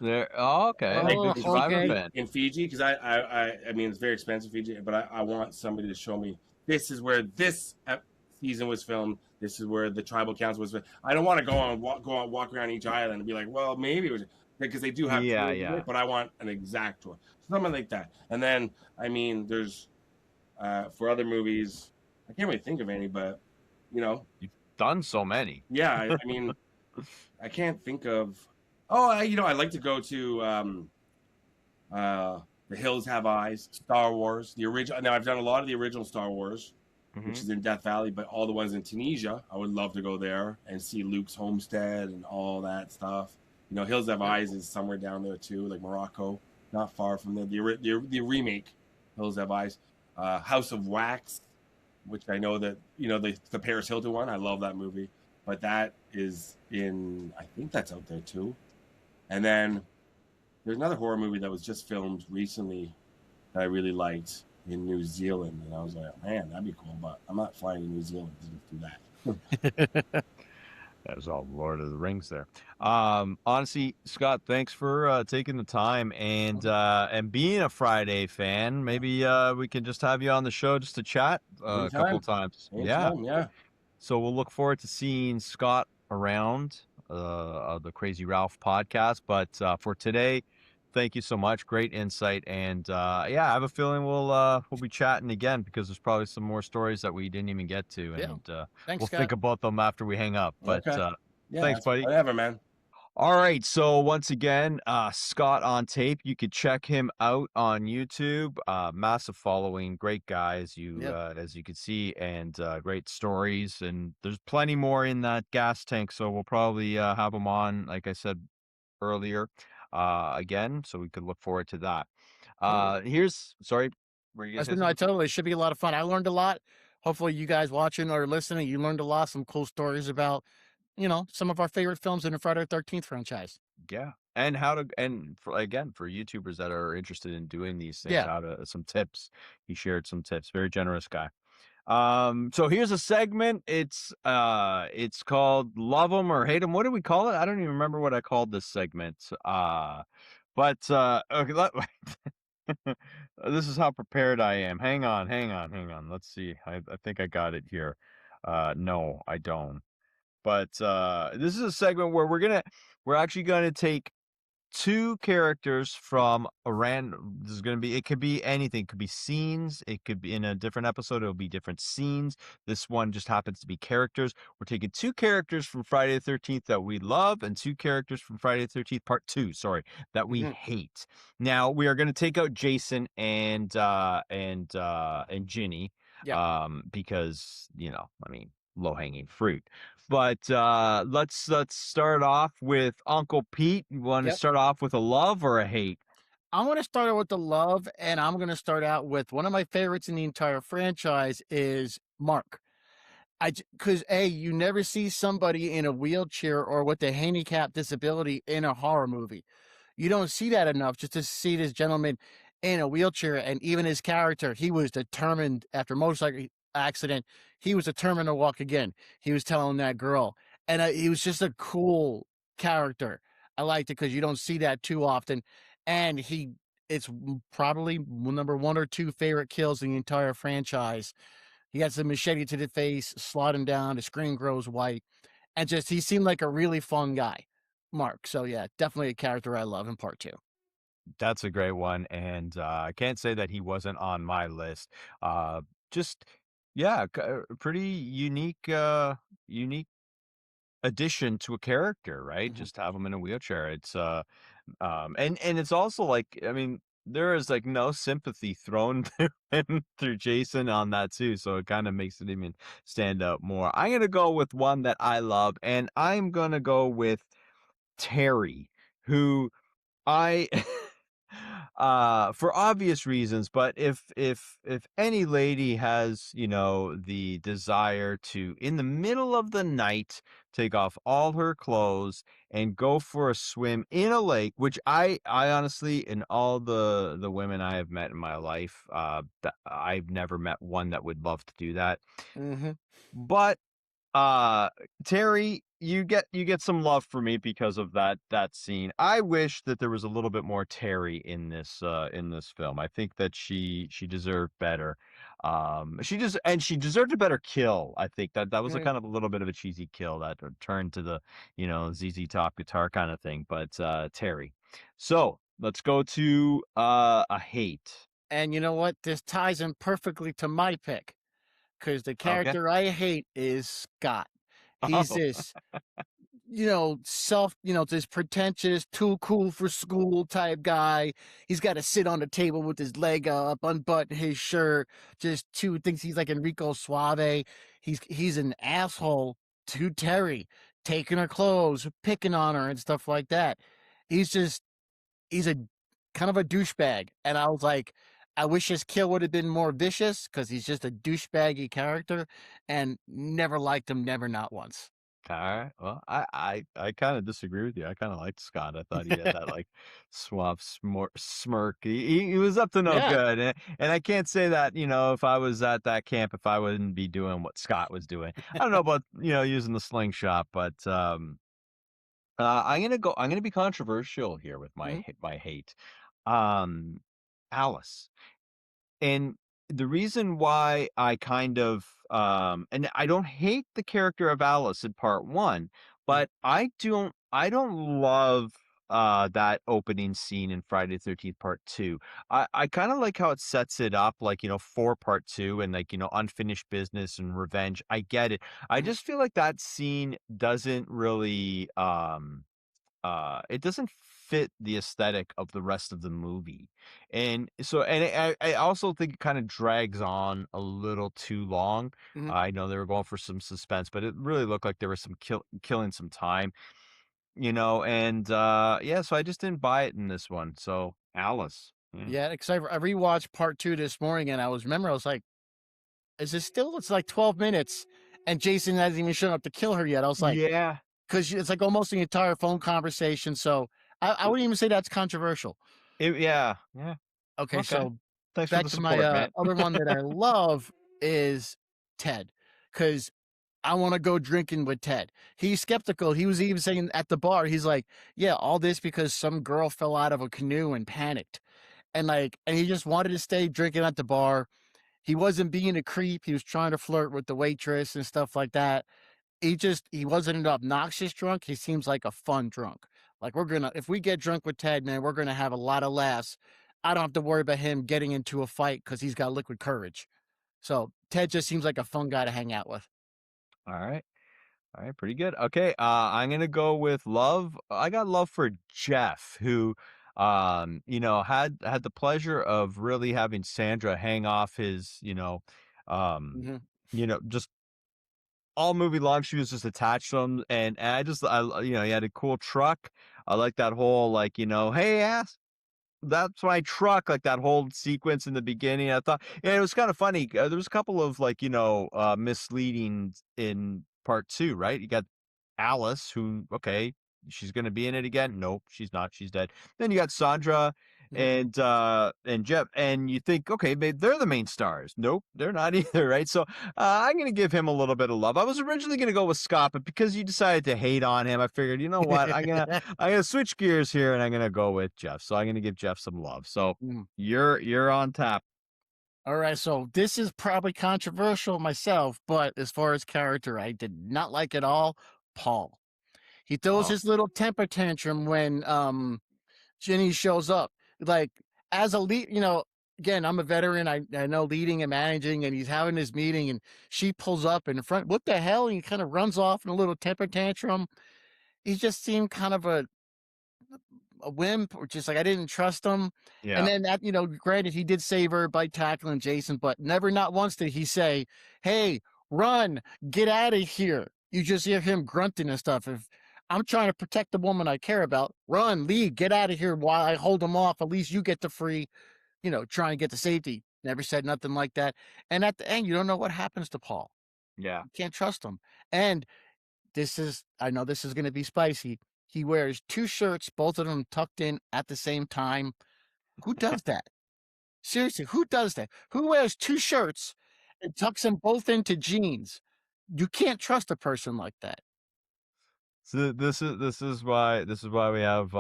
There. Oh, okay. Oh, Big Survivor okay. fan. In Fiji, because I mean it's very expensive Fiji, but I want somebody to show me this is where this season was filmed. This is where the tribal council was filmed. I don't want to walk around each island and be like, well, maybe it was because they do have Yeah, tours, yeah. but I want an exact tour, something like that. And then I mean, there's for other movies, I can't really think of any, but You've done so many. yeah, I mean, I can't think of. Oh, I like to go to The Hills Have Eyes, Star Wars, the original. Now I've done a lot of the original Star Wars, which is in Death Valley, but all the ones in Tunisia, I would love to go there and see Luke's homestead and all that stuff. Hills Have Eyes is somewhere down there too, like Morocco, not far from there. The remake, Hills Have Eyes, House of Wax, which I know that the Paris Hilton one. I love that movie, but that is I think that's out there too. And then there's another horror movie that was just filmed recently that I really liked in New Zealand, and I was like, man, that'd be cool, but I'm not flying to New Zealand to do that. That was all Lord of the Rings there. Honestly, Scott, thanks for taking the time and being a Friday fan. Maybe we can just have you on the show just to chat a couple of times. Anytime, yeah. So we'll look forward to seeing Scott around the Crazy Ralph podcast. But for today, thank you so much. Great insight, and I have a feeling we'll be chatting again because there's probably some more stories that we didn't even get to, and Thanks, we'll Scott. think about them after we hang up. But Okay. thanks, buddy. Whatever, man. All right. So once again, Scott on tape. You could check him out on YouTube. Massive following, great guy as you can see, and great stories. And there's plenty more in that gas tank. So we'll probably have him on, like I said earlier, again. So we could look forward to that. Sorry, were you gonna say No, something? totally. It should be a lot of fun. I learned a lot. Hopefully, you guys watching or listening, you learned a lot, some cool stories about, some of our favorite films in the Friday the 13th franchise. Yeah. And for YouTubers that are interested in doing these things, Yeah. some tips. He shared some tips. Very generous guy. So here's a segment. It's called Love 'em or Hate 'em. What do we call it? I don't even remember what I called this segment. But okay, this is how prepared I am. Hang on. Let's see. I think I got it here. No, I don't. But this is a segment where we're actually gonna take two characters from a random. It could be anything. It could be scenes. It could be in a different episode. It'll be different scenes. This one just happens to be characters. We're taking two characters from Friday the 13th that we love and two characters from Friday the 13th Part 2, that we hate. Now we are going to take out Jason and Ginny. Yeah. Because low hanging fruit. But let's start off with Uncle Pete. You want to start off with a love or a hate? I'm going to start out with the love, and I'm going to start out with one of my favorites in the entire franchise is Mark. Because you never see somebody in a wheelchair or with a handicap disability in a horror movie. You don't see that enough just to see this gentleman in a wheelchair, and even his character, he was determined after a motorcycle accident. He was determined to walk again. He was telling that girl, and he was just a cool character. I liked it because you don't see that too often, and it's probably number one or two favorite kills in the entire franchise. He gets a machete to the face, slot him down, the screen grows white, and he seemed like a really fun guy. mark. So yeah, definitely a character I love in part two. That's a great one, and, I can't say that he wasn't on my list. Uh, just yeah, pretty unique addition to a character, right? Mhm. Just have him in a wheelchair. It's, and it's also like, I mean, there is, like, no sympathy thrown through him through Jason on that too, so it kinda makes it even stand out more. I'm gonna go with one that I love, and I'm gonna go with Terry, who I for obvious reasons, but if any lady has, the desire to in the middle of the night take off all her clothes and go for a swim in a lake, which I honestly in all the women I have met in my life, I've never met one that would love to do that. Mhm. But uh, Terry, you get some love for me because of that scene. I wish that there was a little bit more Terry in this film. I think that she deserved better. She deserved a better kill. I think that was a Mhm. kind of a little bit of a cheesy kill that turned to the, ZZ Top guitar kind of thing, but Terry. So, let's go to a hate. And you know what? This ties in perfectly to my pick because the Okay. character I hate is Scott. He's Oh, this, this pretentious, too cool for school type guy. He's got to sit on the table with his leg up, unbutton his shirt, just thinks he's like Enrico Suave. He's an asshole to Terry, taking her clothes, picking on her, and stuff like that. He's just he's a kind of a douchebag. And I was like, I wish his kill would have been more vicious because he's just a douchebaggy character and never liked him, never, not once. alright. Well, I kinda disagree with you. I kinda liked Scott. I thought he had that, like, suave smirk. He was up to no Yeah. good, and I can't say that, if I was at that camp, if I wouldn't be doing what Scott was doing. I don't know about, using the slingshot, but, I'm gonna be controversial here with Mhm. my hate. Um, Alice. And the reason why I kind of and I don't hate the character of Alice in part 1, Mhm. but I don't love that opening scene in Friday the 13th part 2. I kind of like how it sets it up like, for part 2 and like, unfinished business and revenge. I get it. I Mhm. just feel like that scene doesn't really it doesn't fit the aesthetic of the rest of the movie. And so I also think it kind of drags on a little too long. Mhm. I know they were going for some suspense, but it really looked like there was some killing some time, and yeah, so I just didn't buy it in this one. So Alice. Yeah. Yeah, because I rewatched part two this morning and I was like, is this still? It's like 12 minutes and Jason hasn't even shown up to kill her yet. I was like, Yeah. because it's like almost the entire phone conversation. So I wouldn't even say that's controversial. Yeah. Yeah. Okay, Okay. so Thanks for back the to my support, man. other one that I love is Ted, because I want to go drinking with Ted. He's skeptical. He was even saying at the bar, he's like, "Yeah, all this because some girl fell out of a canoe and panicked." And he just wanted to stay drinking at the bar. He wasn't being a creep. He was trying to flirt with the waitress and stuff like that. He wasn't an obnoxious drunk. He seems like a fun drunk. Like if we get drunk with Ted, man, we're gonna have a lot of laughs. I don't have to worry about him getting into a fight because he's got liquid courage. So Ted just seems like a fun guy to hang out with. All right. All right, pretty good. Okay, I'm gonna go with love. I got love for Jeff, who, had the pleasure of really having Sandra hang off his, um, Hmm. just all movie long. She was just attached to him, and he had a cool truck. I like that whole like, hey ass, that's my truck, like, that whole sequence in the beginning, I thought and it was kinda funny, there was a couple of, like, misleading in part 2, right? You got Alice, who, okay, she's gonna be in it again. Nope, she's not, she's dead. Then you got Sandra Hmm. and Jeff, and you think, okay, they're the main stars. Nope, they're not either, right? So, I'm gonna give him a little bit of love. I was originally gonna go with Scott, but because you decided to hate on him, I figured, you know what? I'm gonna switch gears here, and I'm gonna go with Jeff. So I'm gonna give Jeff some love. So Mm. you're on tap. All right, so this is probably controversial myself, but as far as character, I did not like at all Paul. He throws Oh, his little temper tantrum when Ginny shows up. Like, as a lead, again, I'm a veteran. I know leading and managing, and he's having this meeting, and she pulls up in front. What the hell? And he kind of runs off in a little temper tantrum. He just seemed kind of a wimp, or just like I didn't trust him. And yeah. then that, granted, he did save her by tackling Jason, but never, not once did he say, "Hey, run, get out of here." You just hear him grunting and stuff. If I'm trying to protect the woman I care about, run, leave, get out of here while I hold him off. At least you get the free, trying to get the safety. Never said nothing like that. And at the end, you don't know what happens to Paul. Yeah. You can't trust him. And I know this is going to be spicy. He wears two shirts, both of them tucked in at the same time. Who does that? Seriously, who does that? Who wears two shirts and tucks them both into jeans? You can't trust a person like that. So this is why we have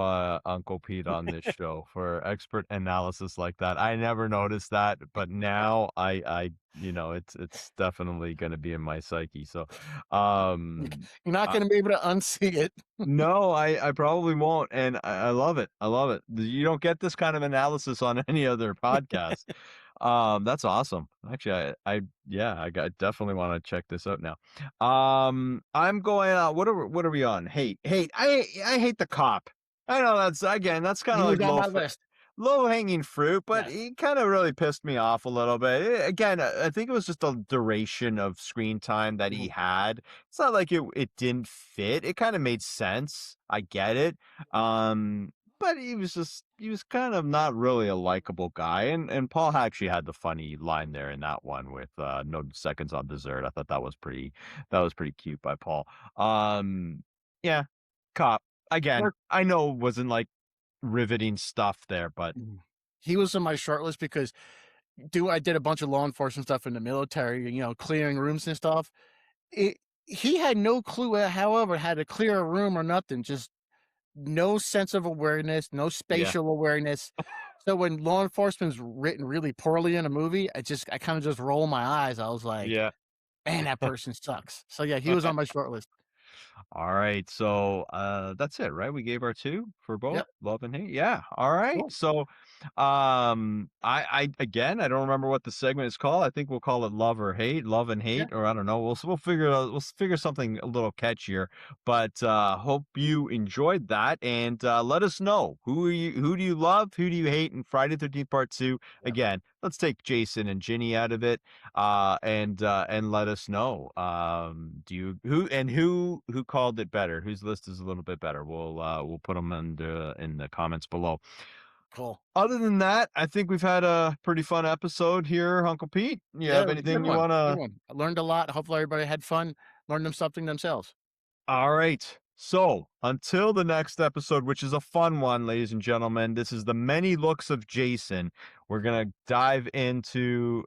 Uncle Pete on this show for expert analysis like that. I never noticed that, but now it's definitely going to be in my psyche. So, You're not uh, going to be able to unsee it. no, I probably won't, and I love it. I love it. You don't get this kind of analysis on any other podcast. That's awesome. Actually, yeah, definitely want to check this out now. I'm going what are we on? Hate. I hate the cop. I know that's kind He of was like on my list. low hanging fruit, but Yes. he kind of really pissed me off a little bit. Again, I think it was just the duration of screen time that he Mhm. had. It's not like it didn't fit. It kind of made sense. I get it. Um, but he was kind of not really a likable guy. And Paul actually had the funny line there in that one with no seconds on dessert. I thought that was pretty cute by Paul. Yeah, cop. Again, Or- I know it wasn't like riveting stuff there, but He was on my short list because I did a bunch of law enforcement stuff in the military, clearing rooms and stuff. It, he had no clue, however, how to clear a room or nothing. Just no sense of awareness, no yeah, spatial awareness. So when law enforcement's written really poorly in a movie, I kind of just roll my eyes. I was like, yeah. man, that person sucks. So yeah, he was on my short list. All right. So that's it, right? We gave our two for both Yep. love and hate. Yeah. All right. Cool. So I again I don't remember what the segment is called. I think we'll call it love or hate, love and Yeah. hate, or I don't know. We'll figure it out. We'll figure something a little catchier. But hope you enjoyed that and let us know who do you love, who do you hate in Friday 13th Part 2. Yep. Again, let's take Jason and Ginny out of it and let us know do you who called it better, whose list is a little bit better. We'll put them in the comments below. Cool. Other than that, I think we've had a pretty fun episode here, Uncle Pete. You Yeah, have it was a good anything you one. want Good to? one. I learned a lot. Hopefully everybody had fun, learned them something themselves. All right. So until the next episode, which is a fun one, ladies and gentlemen, this is the many looks of Jason. We're gonna dive into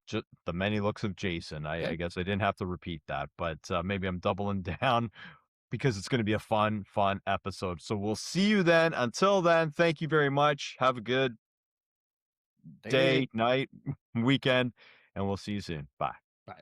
just the many looks of Jason. Yeah. I guess I didn't have to repeat that, but maybe I'm doubling down because it's gonna be a fun episode. So we'll see you then. Until then, thank you very much. Have a good They day, night, weekend, and we'll see you soon. Bye. Bye.